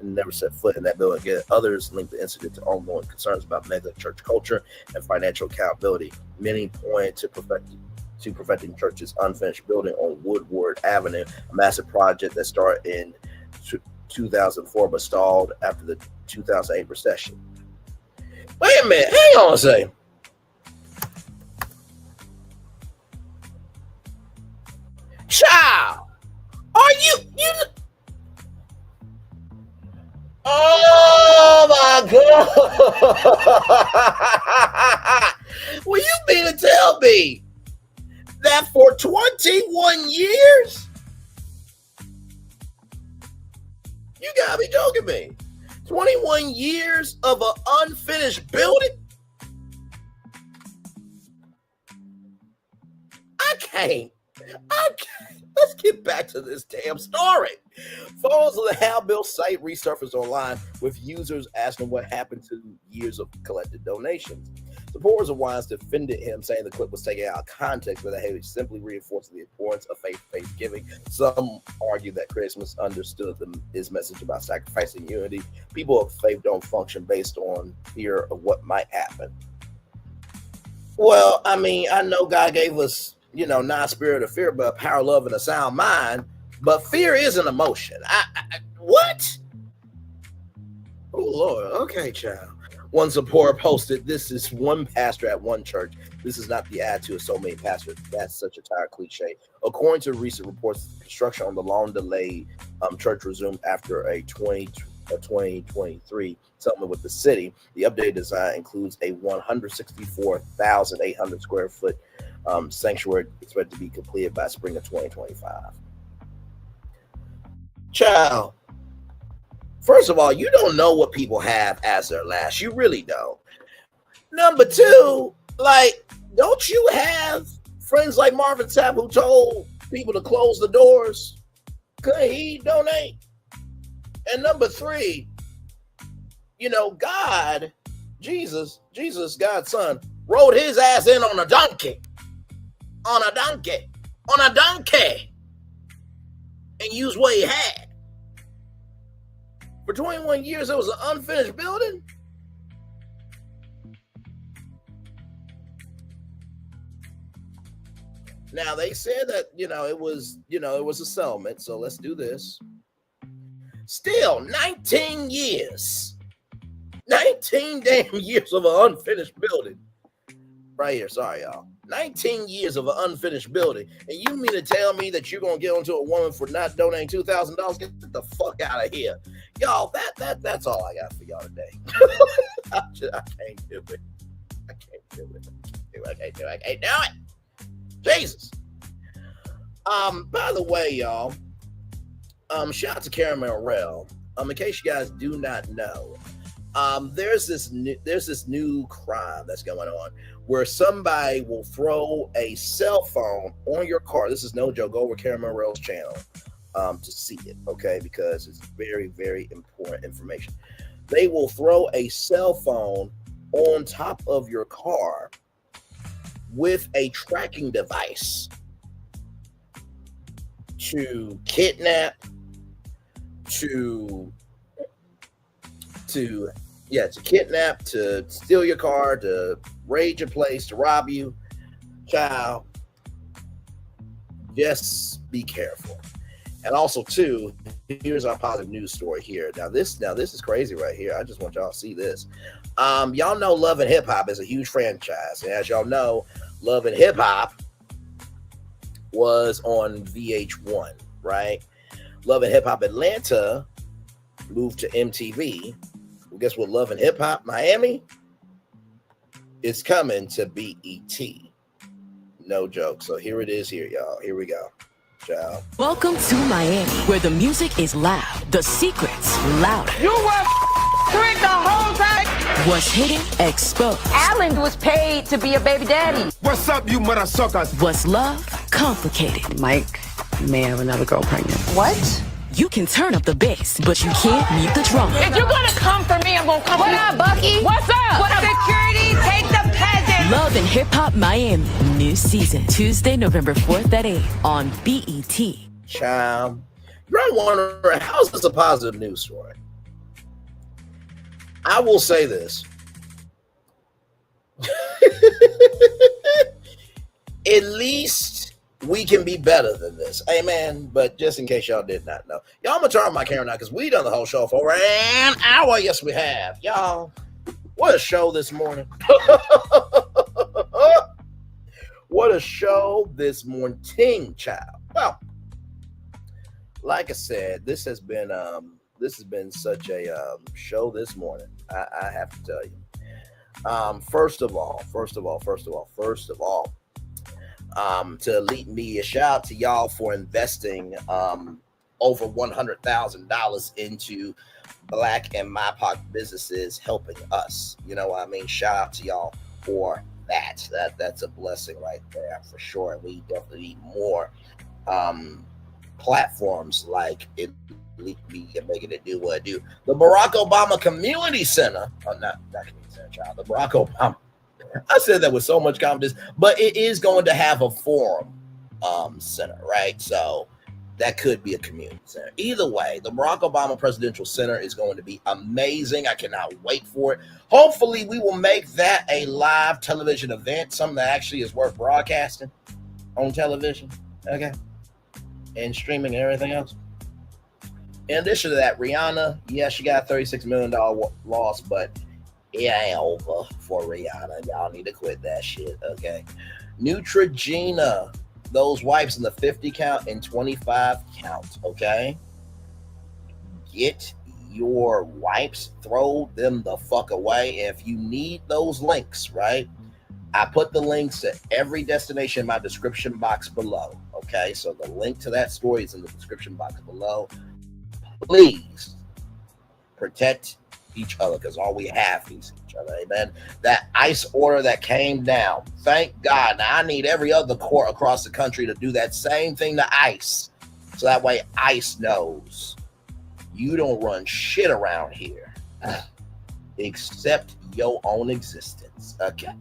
And never set foot in that building again." Others linked the incident to ongoing concerns about mega church culture and financial accountability. Many point to Perfecting Church's unfinished building on Woodward Avenue, a massive project that started in 2004 but stalled after the 2008 recession. Wait a minute, hang on a second. Child, are you oh my God. Will you mean to tell me that for 21 years? You gotta be joking me. 21 years of an unfinished building? I can't. Let's get back to this damn story. Photos of the How Bill site resurfaced online with users asking what happened to years of collected donations. Supporters of Winans defended him, saying the clip was taken out of context, but that he simply reinforced the importance of faith-based giving. Some argue that critics misunderstood his message about sacrificing unity. People of faith don't function based on fear of what might happen. Well, I mean, I know God gave us, not a spirit of fear, but a power, love, and a sound mind. But fear is an emotion. What? Oh, Lord. Okay, child. One supporter posted, "This is one pastor at one church. This is not the attitude of so many pastors. That's such a tired cliche." According to recent reports, construction on the long-delayed church resumed after a 2023 settlement with the city. The updated design includes a 164,800 square foot sanctuary expected to be completed by spring of 2025. Child, first of all, you don't know what people have as their last. You really don't. Number two, don't you have friends like Marvin Sapp who told people to close the doors? Could he donate? And number three, God, Jesus, God's son, rode his ass in on a donkey. And used what he had. For 21 years, it was an unfinished building. Now they said that, it was a settlement. So let's do this. Still 19 years. 19 damn years of an unfinished building. Right here, sorry, y'all. 19 years of an unfinished building. And you mean to tell me that you're going to get onto a woman for not donating $2,000? Get the fuck out of here. Y'all, that's all I got for y'all today. I can't do it. I can't do it. Jesus. By the way, y'all, shout out to Karen Morrell. In case you guys do not know, there's this new crime that's going on where somebody will throw a cell phone on your car. This is no joke. Go over Karen Morrell's channel to see it, okay? Because it's very, very important information. They will throw a cell phone on top of your car with a tracking device to kidnap, to kidnap, to steal your car, to raid your place, to rob you. Child, just be careful. And also, too, here's our positive news story here. Now this is crazy right here. I just want y'all to see this. Y'all know Love and Hip Hop is a huge franchise. And as y'all know, Love and Hip Hop was on VH1, right? Love and Hip Hop Atlanta moved to MTV. Well, guess what? Love and Hip Hop Miami is coming to BET. No joke. So here it is here, y'all. Here we go. Ciao. Welcome to Miami, where the music is loud, the secrets louder. You were tricked the whole time. What's hidden, exposed. Alan was paid to be a baby daddy. What's up, you mother suckers? What's love, complicated. Mike may have another girl pregnant. What? You can turn up the bass, but you can't mute the drama. If you're gonna come for me, I'm gonna come for you. What up, Bucky? What's up? What up? Security, take the peasant. Love and Hip Hop Miami, new season, Tuesday, November 4th at 8 on BET. Child, you're wondering, how is this a positive news story? I will say this. At least we can be better than this. Amen. But just in case y'all did not know. Y'all, I'm going to turn on my camera now because we done the whole show for over an hour. Yes, we have. Y'all, what a show this morning. What a show this morning, child. Well, like I said, this has been such a show this morning. I have to tell you. First of all, to Elite Media, shout out to y'all for investing over $100,000 into Black and MIPOC businesses helping us. You know what I mean? Shout out to y'all for that. That's a blessing right there for sure. And we definitely need more platforms like Elite Media making it do what it do. The Barack Obama Community Center, not Community Center, child. The Barack Obama. I said that with so much confidence, but it is going to have a forum center, right? So that could be a community center. Either way, the Barack Obama Presidential Center is going to be amazing. I cannot wait for it. Hopefully, we will make that a live television event, something that actually is worth broadcasting on television, okay, and streaming and everything else. In addition to that, Rihanna, yeah, she got a $36 million loss, but it ain't over for Rihanna. Y'all need to quit that shit, okay? Neutrogena, those wipes in the 50 count and 25 count, okay? Get your wipes, throw them the fuck away. If you need those links, right? I put the links to every destination in my description box below, okay? So the link to that story is in the description box below. Please protect each other because all we have is each other. Amen. That ICE order that came down, thank God. Now I need every other court across the country to do that same thing to ICE, so that way ICE knows you don't run shit around here except your own existence. Okay.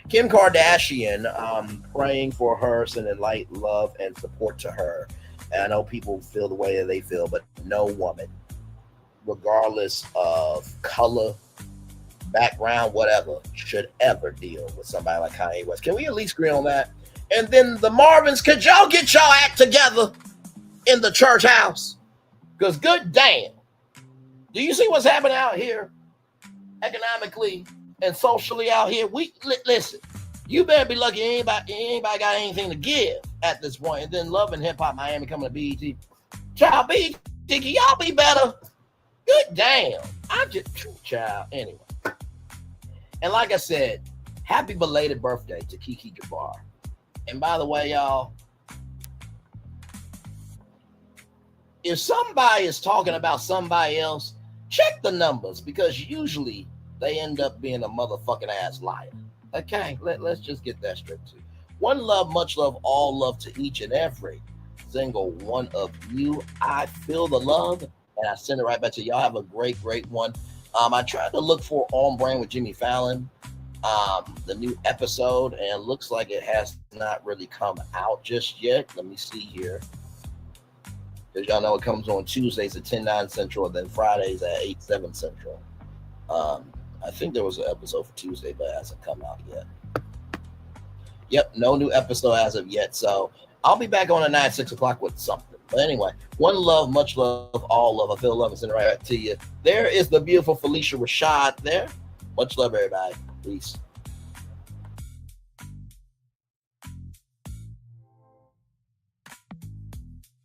Kim Kardashian, praying for her, sending light, love, and support to her. And I know people feel the way that they feel, but no woman, regardless of color, background, whatever, should ever deal with somebody like Kanye West. Can we at least agree on that? And then the Marvins, could y'all get y'all act together in the church house? Because good damn, do you see what's happening out here economically and socially out here? Listen, you better be lucky anybody got anything to give at this point. And then Love and Hip Hop Miami coming to BET. Child, BET, can y'all be better? Good damn. I just, child, anyway. And like I said, happy belated birthday to Kiki Jabbar. And by the way, y'all, if somebody is talking about somebody else, check the numbers, because usually they end up being a motherfucking ass liar. Okay, let's just get that straight too. One love, much love, all love to each and every single one of you. I feel the love, and I send it right back to y'all. Have a great one. I tried to look for On Brand with Jimmy Fallon, the new episode, and it looks like it has not really come out just yet. Let me see here. Because y'all know it comes on Tuesdays at 10/9 Central, and then Fridays at 8/7 Central. I think there was an episode for Tuesday, but it hasn't come out yet. Yep, no new episode as of yet. So I'll be back on at 6 o'clock with something. But anyway, one love, much love, all love. I feel love and send it right back to you. There is the beautiful Felicia Rashad there. Much love, everybody. Peace.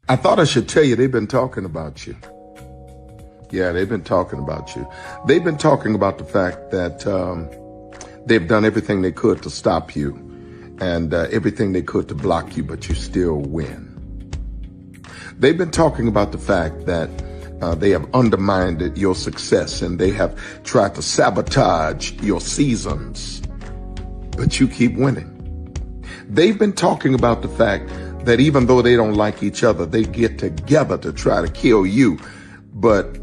I thought I should tell you, they've been talking about you. Yeah, they've been talking about you. They've been talking about the fact that they've done everything they could to stop you and everything they could to block you, but you still win. They've been talking about the fact that they have undermined your success and they have tried to sabotage your seasons, but you keep winning. They've been talking about the fact that even though they don't like each other, they get together to try to kill you, but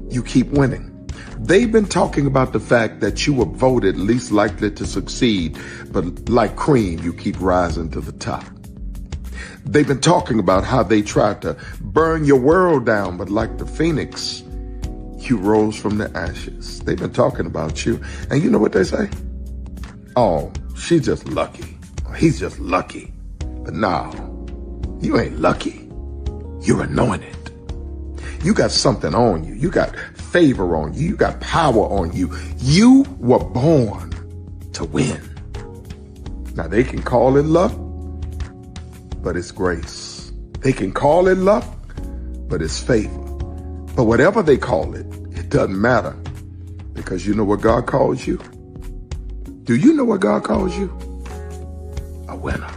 you keep winning. They've been talking about the fact that you were voted least likely to succeed, but like cream, you keep rising to the top. They've been talking about how they tried to burn your world down, but like the phoenix, you rose from the ashes. They've been talking about you, and you know what they say? Oh, she's just lucky. He's just lucky. But no, you ain't lucky. You're anointed. You got something on you. You got favor on you. You got power on you. You were born to win. Now, they can call it luck, but it's grace. They can call it luck, but it's favor. But whatever they call it, it doesn't matter, because you know what God calls you? Do you know what God calls you? A winner.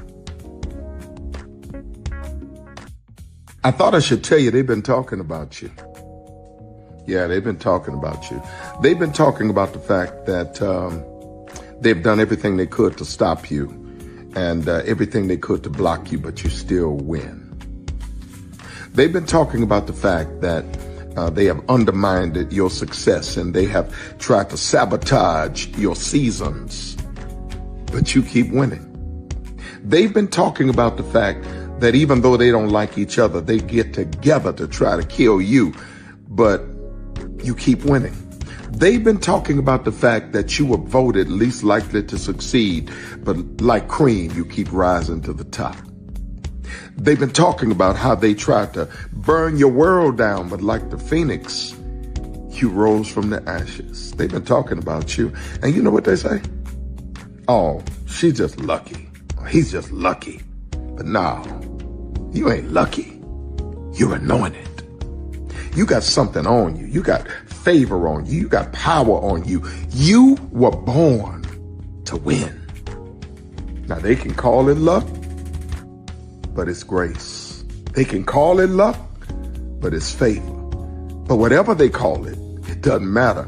I thought I should tell you, they've been talking about you. Yeah, they've been talking about you. They've been talking about the fact that they've done everything they could to stop you and everything they could to block you, but you still win. They've been talking about the fact that they have undermined your success and they have tried to sabotage your seasons, but you keep winning. They've been talking about the fact that even though they don't like each other, they get together to try to kill you, but you keep winning. They've been talking about the fact that you were voted least likely to succeed, but like cream, you keep rising to the top. They've been talking about how they tried to burn your world down, but like the phoenix, you rose from the ashes. They've been talking about you, and you know what they say? Oh, she's just lucky. He's just lucky. But no, you ain't lucky. You're anointed. You got something on you. You got favor on you. You got power on you. You were born to win. Now, they can call it luck, but it's grace. They can call it luck, but it's favor. But whatever they call it, it doesn't matter,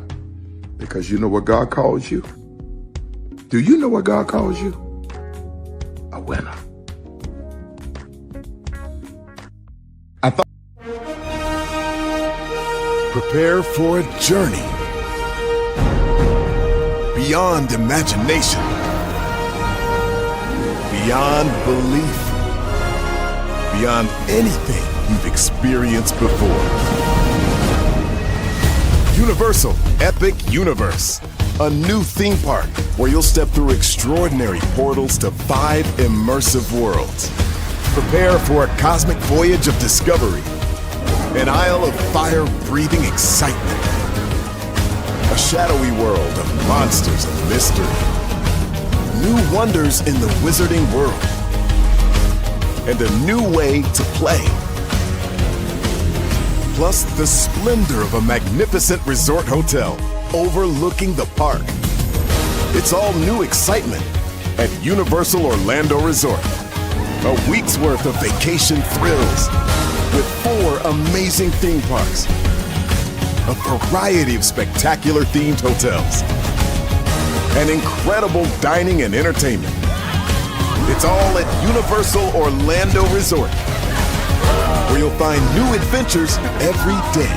because you know what God calls you? Do you know what God calls you? A winner. Prepare for a journey beyond imagination, beyond belief, beyond anything you've experienced before. Universal Epic Universe, a new theme park where you'll step through extraordinary portals to 5 immersive worlds. Prepare for a cosmic voyage of discovery, An aisle of fire-breathing excitement. A shadowy world of monsters and mystery. New wonders in the wizarding world. And a new way to play. Plus the splendor of a magnificent resort hotel overlooking the park. It's all new excitement at Universal Orlando Resort. A week's worth of vacation thrills with 4 amazing theme parks, a variety of spectacular themed hotels, and incredible dining and entertainment. It's all at Universal Orlando Resort, where you'll find new adventures every day.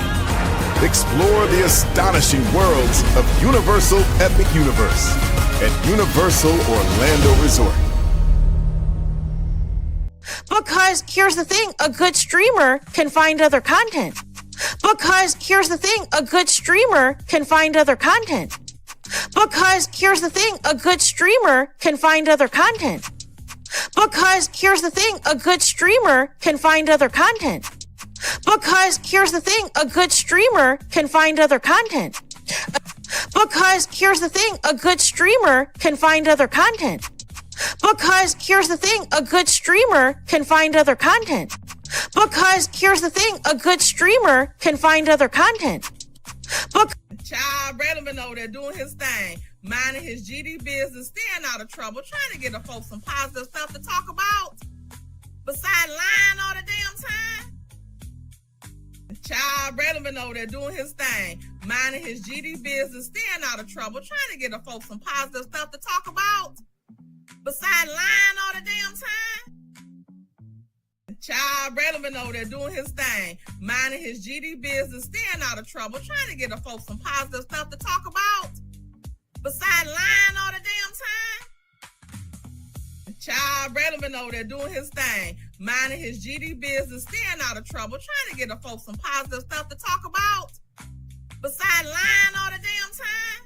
Explore the astonishing worlds of Universal Epic Universe at Universal Orlando Resort. Because here's the thing, a good streamer can find other content. Because here's the thing, a good streamer can find other content. Because here's the thing, a good streamer can find other content. Because here's the thing, a good streamer can find other content. Because here's the thing, a good streamer can find other content. Because here's the thing, a good streamer can find other content. Because here's the thing, a good streamer can find other content. Because here's the thing, a good streamer can find other content. Child relevant over there doing his thing, minding his GD business, staying out of trouble, trying to get the folks some positive stuff to talk about. Besides lying all the damn time. Child relevant over there doing his thing, minding his GD business, staying out of trouble, trying to get the folks some positive stuff to talk about. Besides lying all the damn time. Child relevant over there doing his thing, minding his GD business, staying out of trouble, trying to get the folks some positive stuff to talk about. Besides lying all the damn time. Child relevant over there doing his thing, minding his GD business, staying out of trouble, trying to get the folks some positive stuff to talk about. Besides lying all the damn time.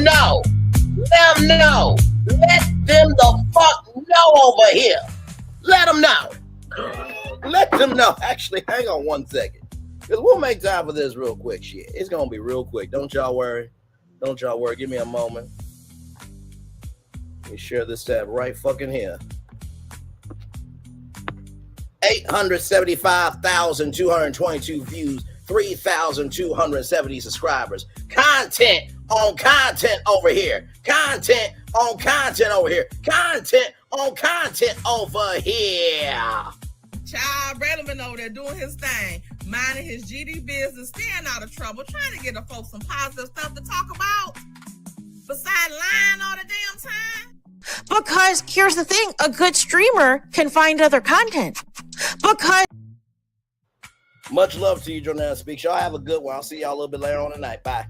know. Let them know. Let them the fuck know over here. Let them know. Let them know. Actually, hang on 1 second. Because we'll make time for this real quick shit. It's going to be real quick. Don't y'all worry. Don't y'all worry. Give me a moment. Let me share this tab right fucking here. 875,222 views 3,270 subscribers. Content on content over here. Content on content over here. Content on content over here. Child, Brandon been over there doing his thing, minding his GD business, staying out of trouble, trying to get the folks some positive stuff to talk about. Besides lying all the damn time. Because here's the thing, a good streamer can find other content. Because much love to you, Jonelle Speaks. Y'all have a good one. I'll see y'all a little bit later on tonight. Bye.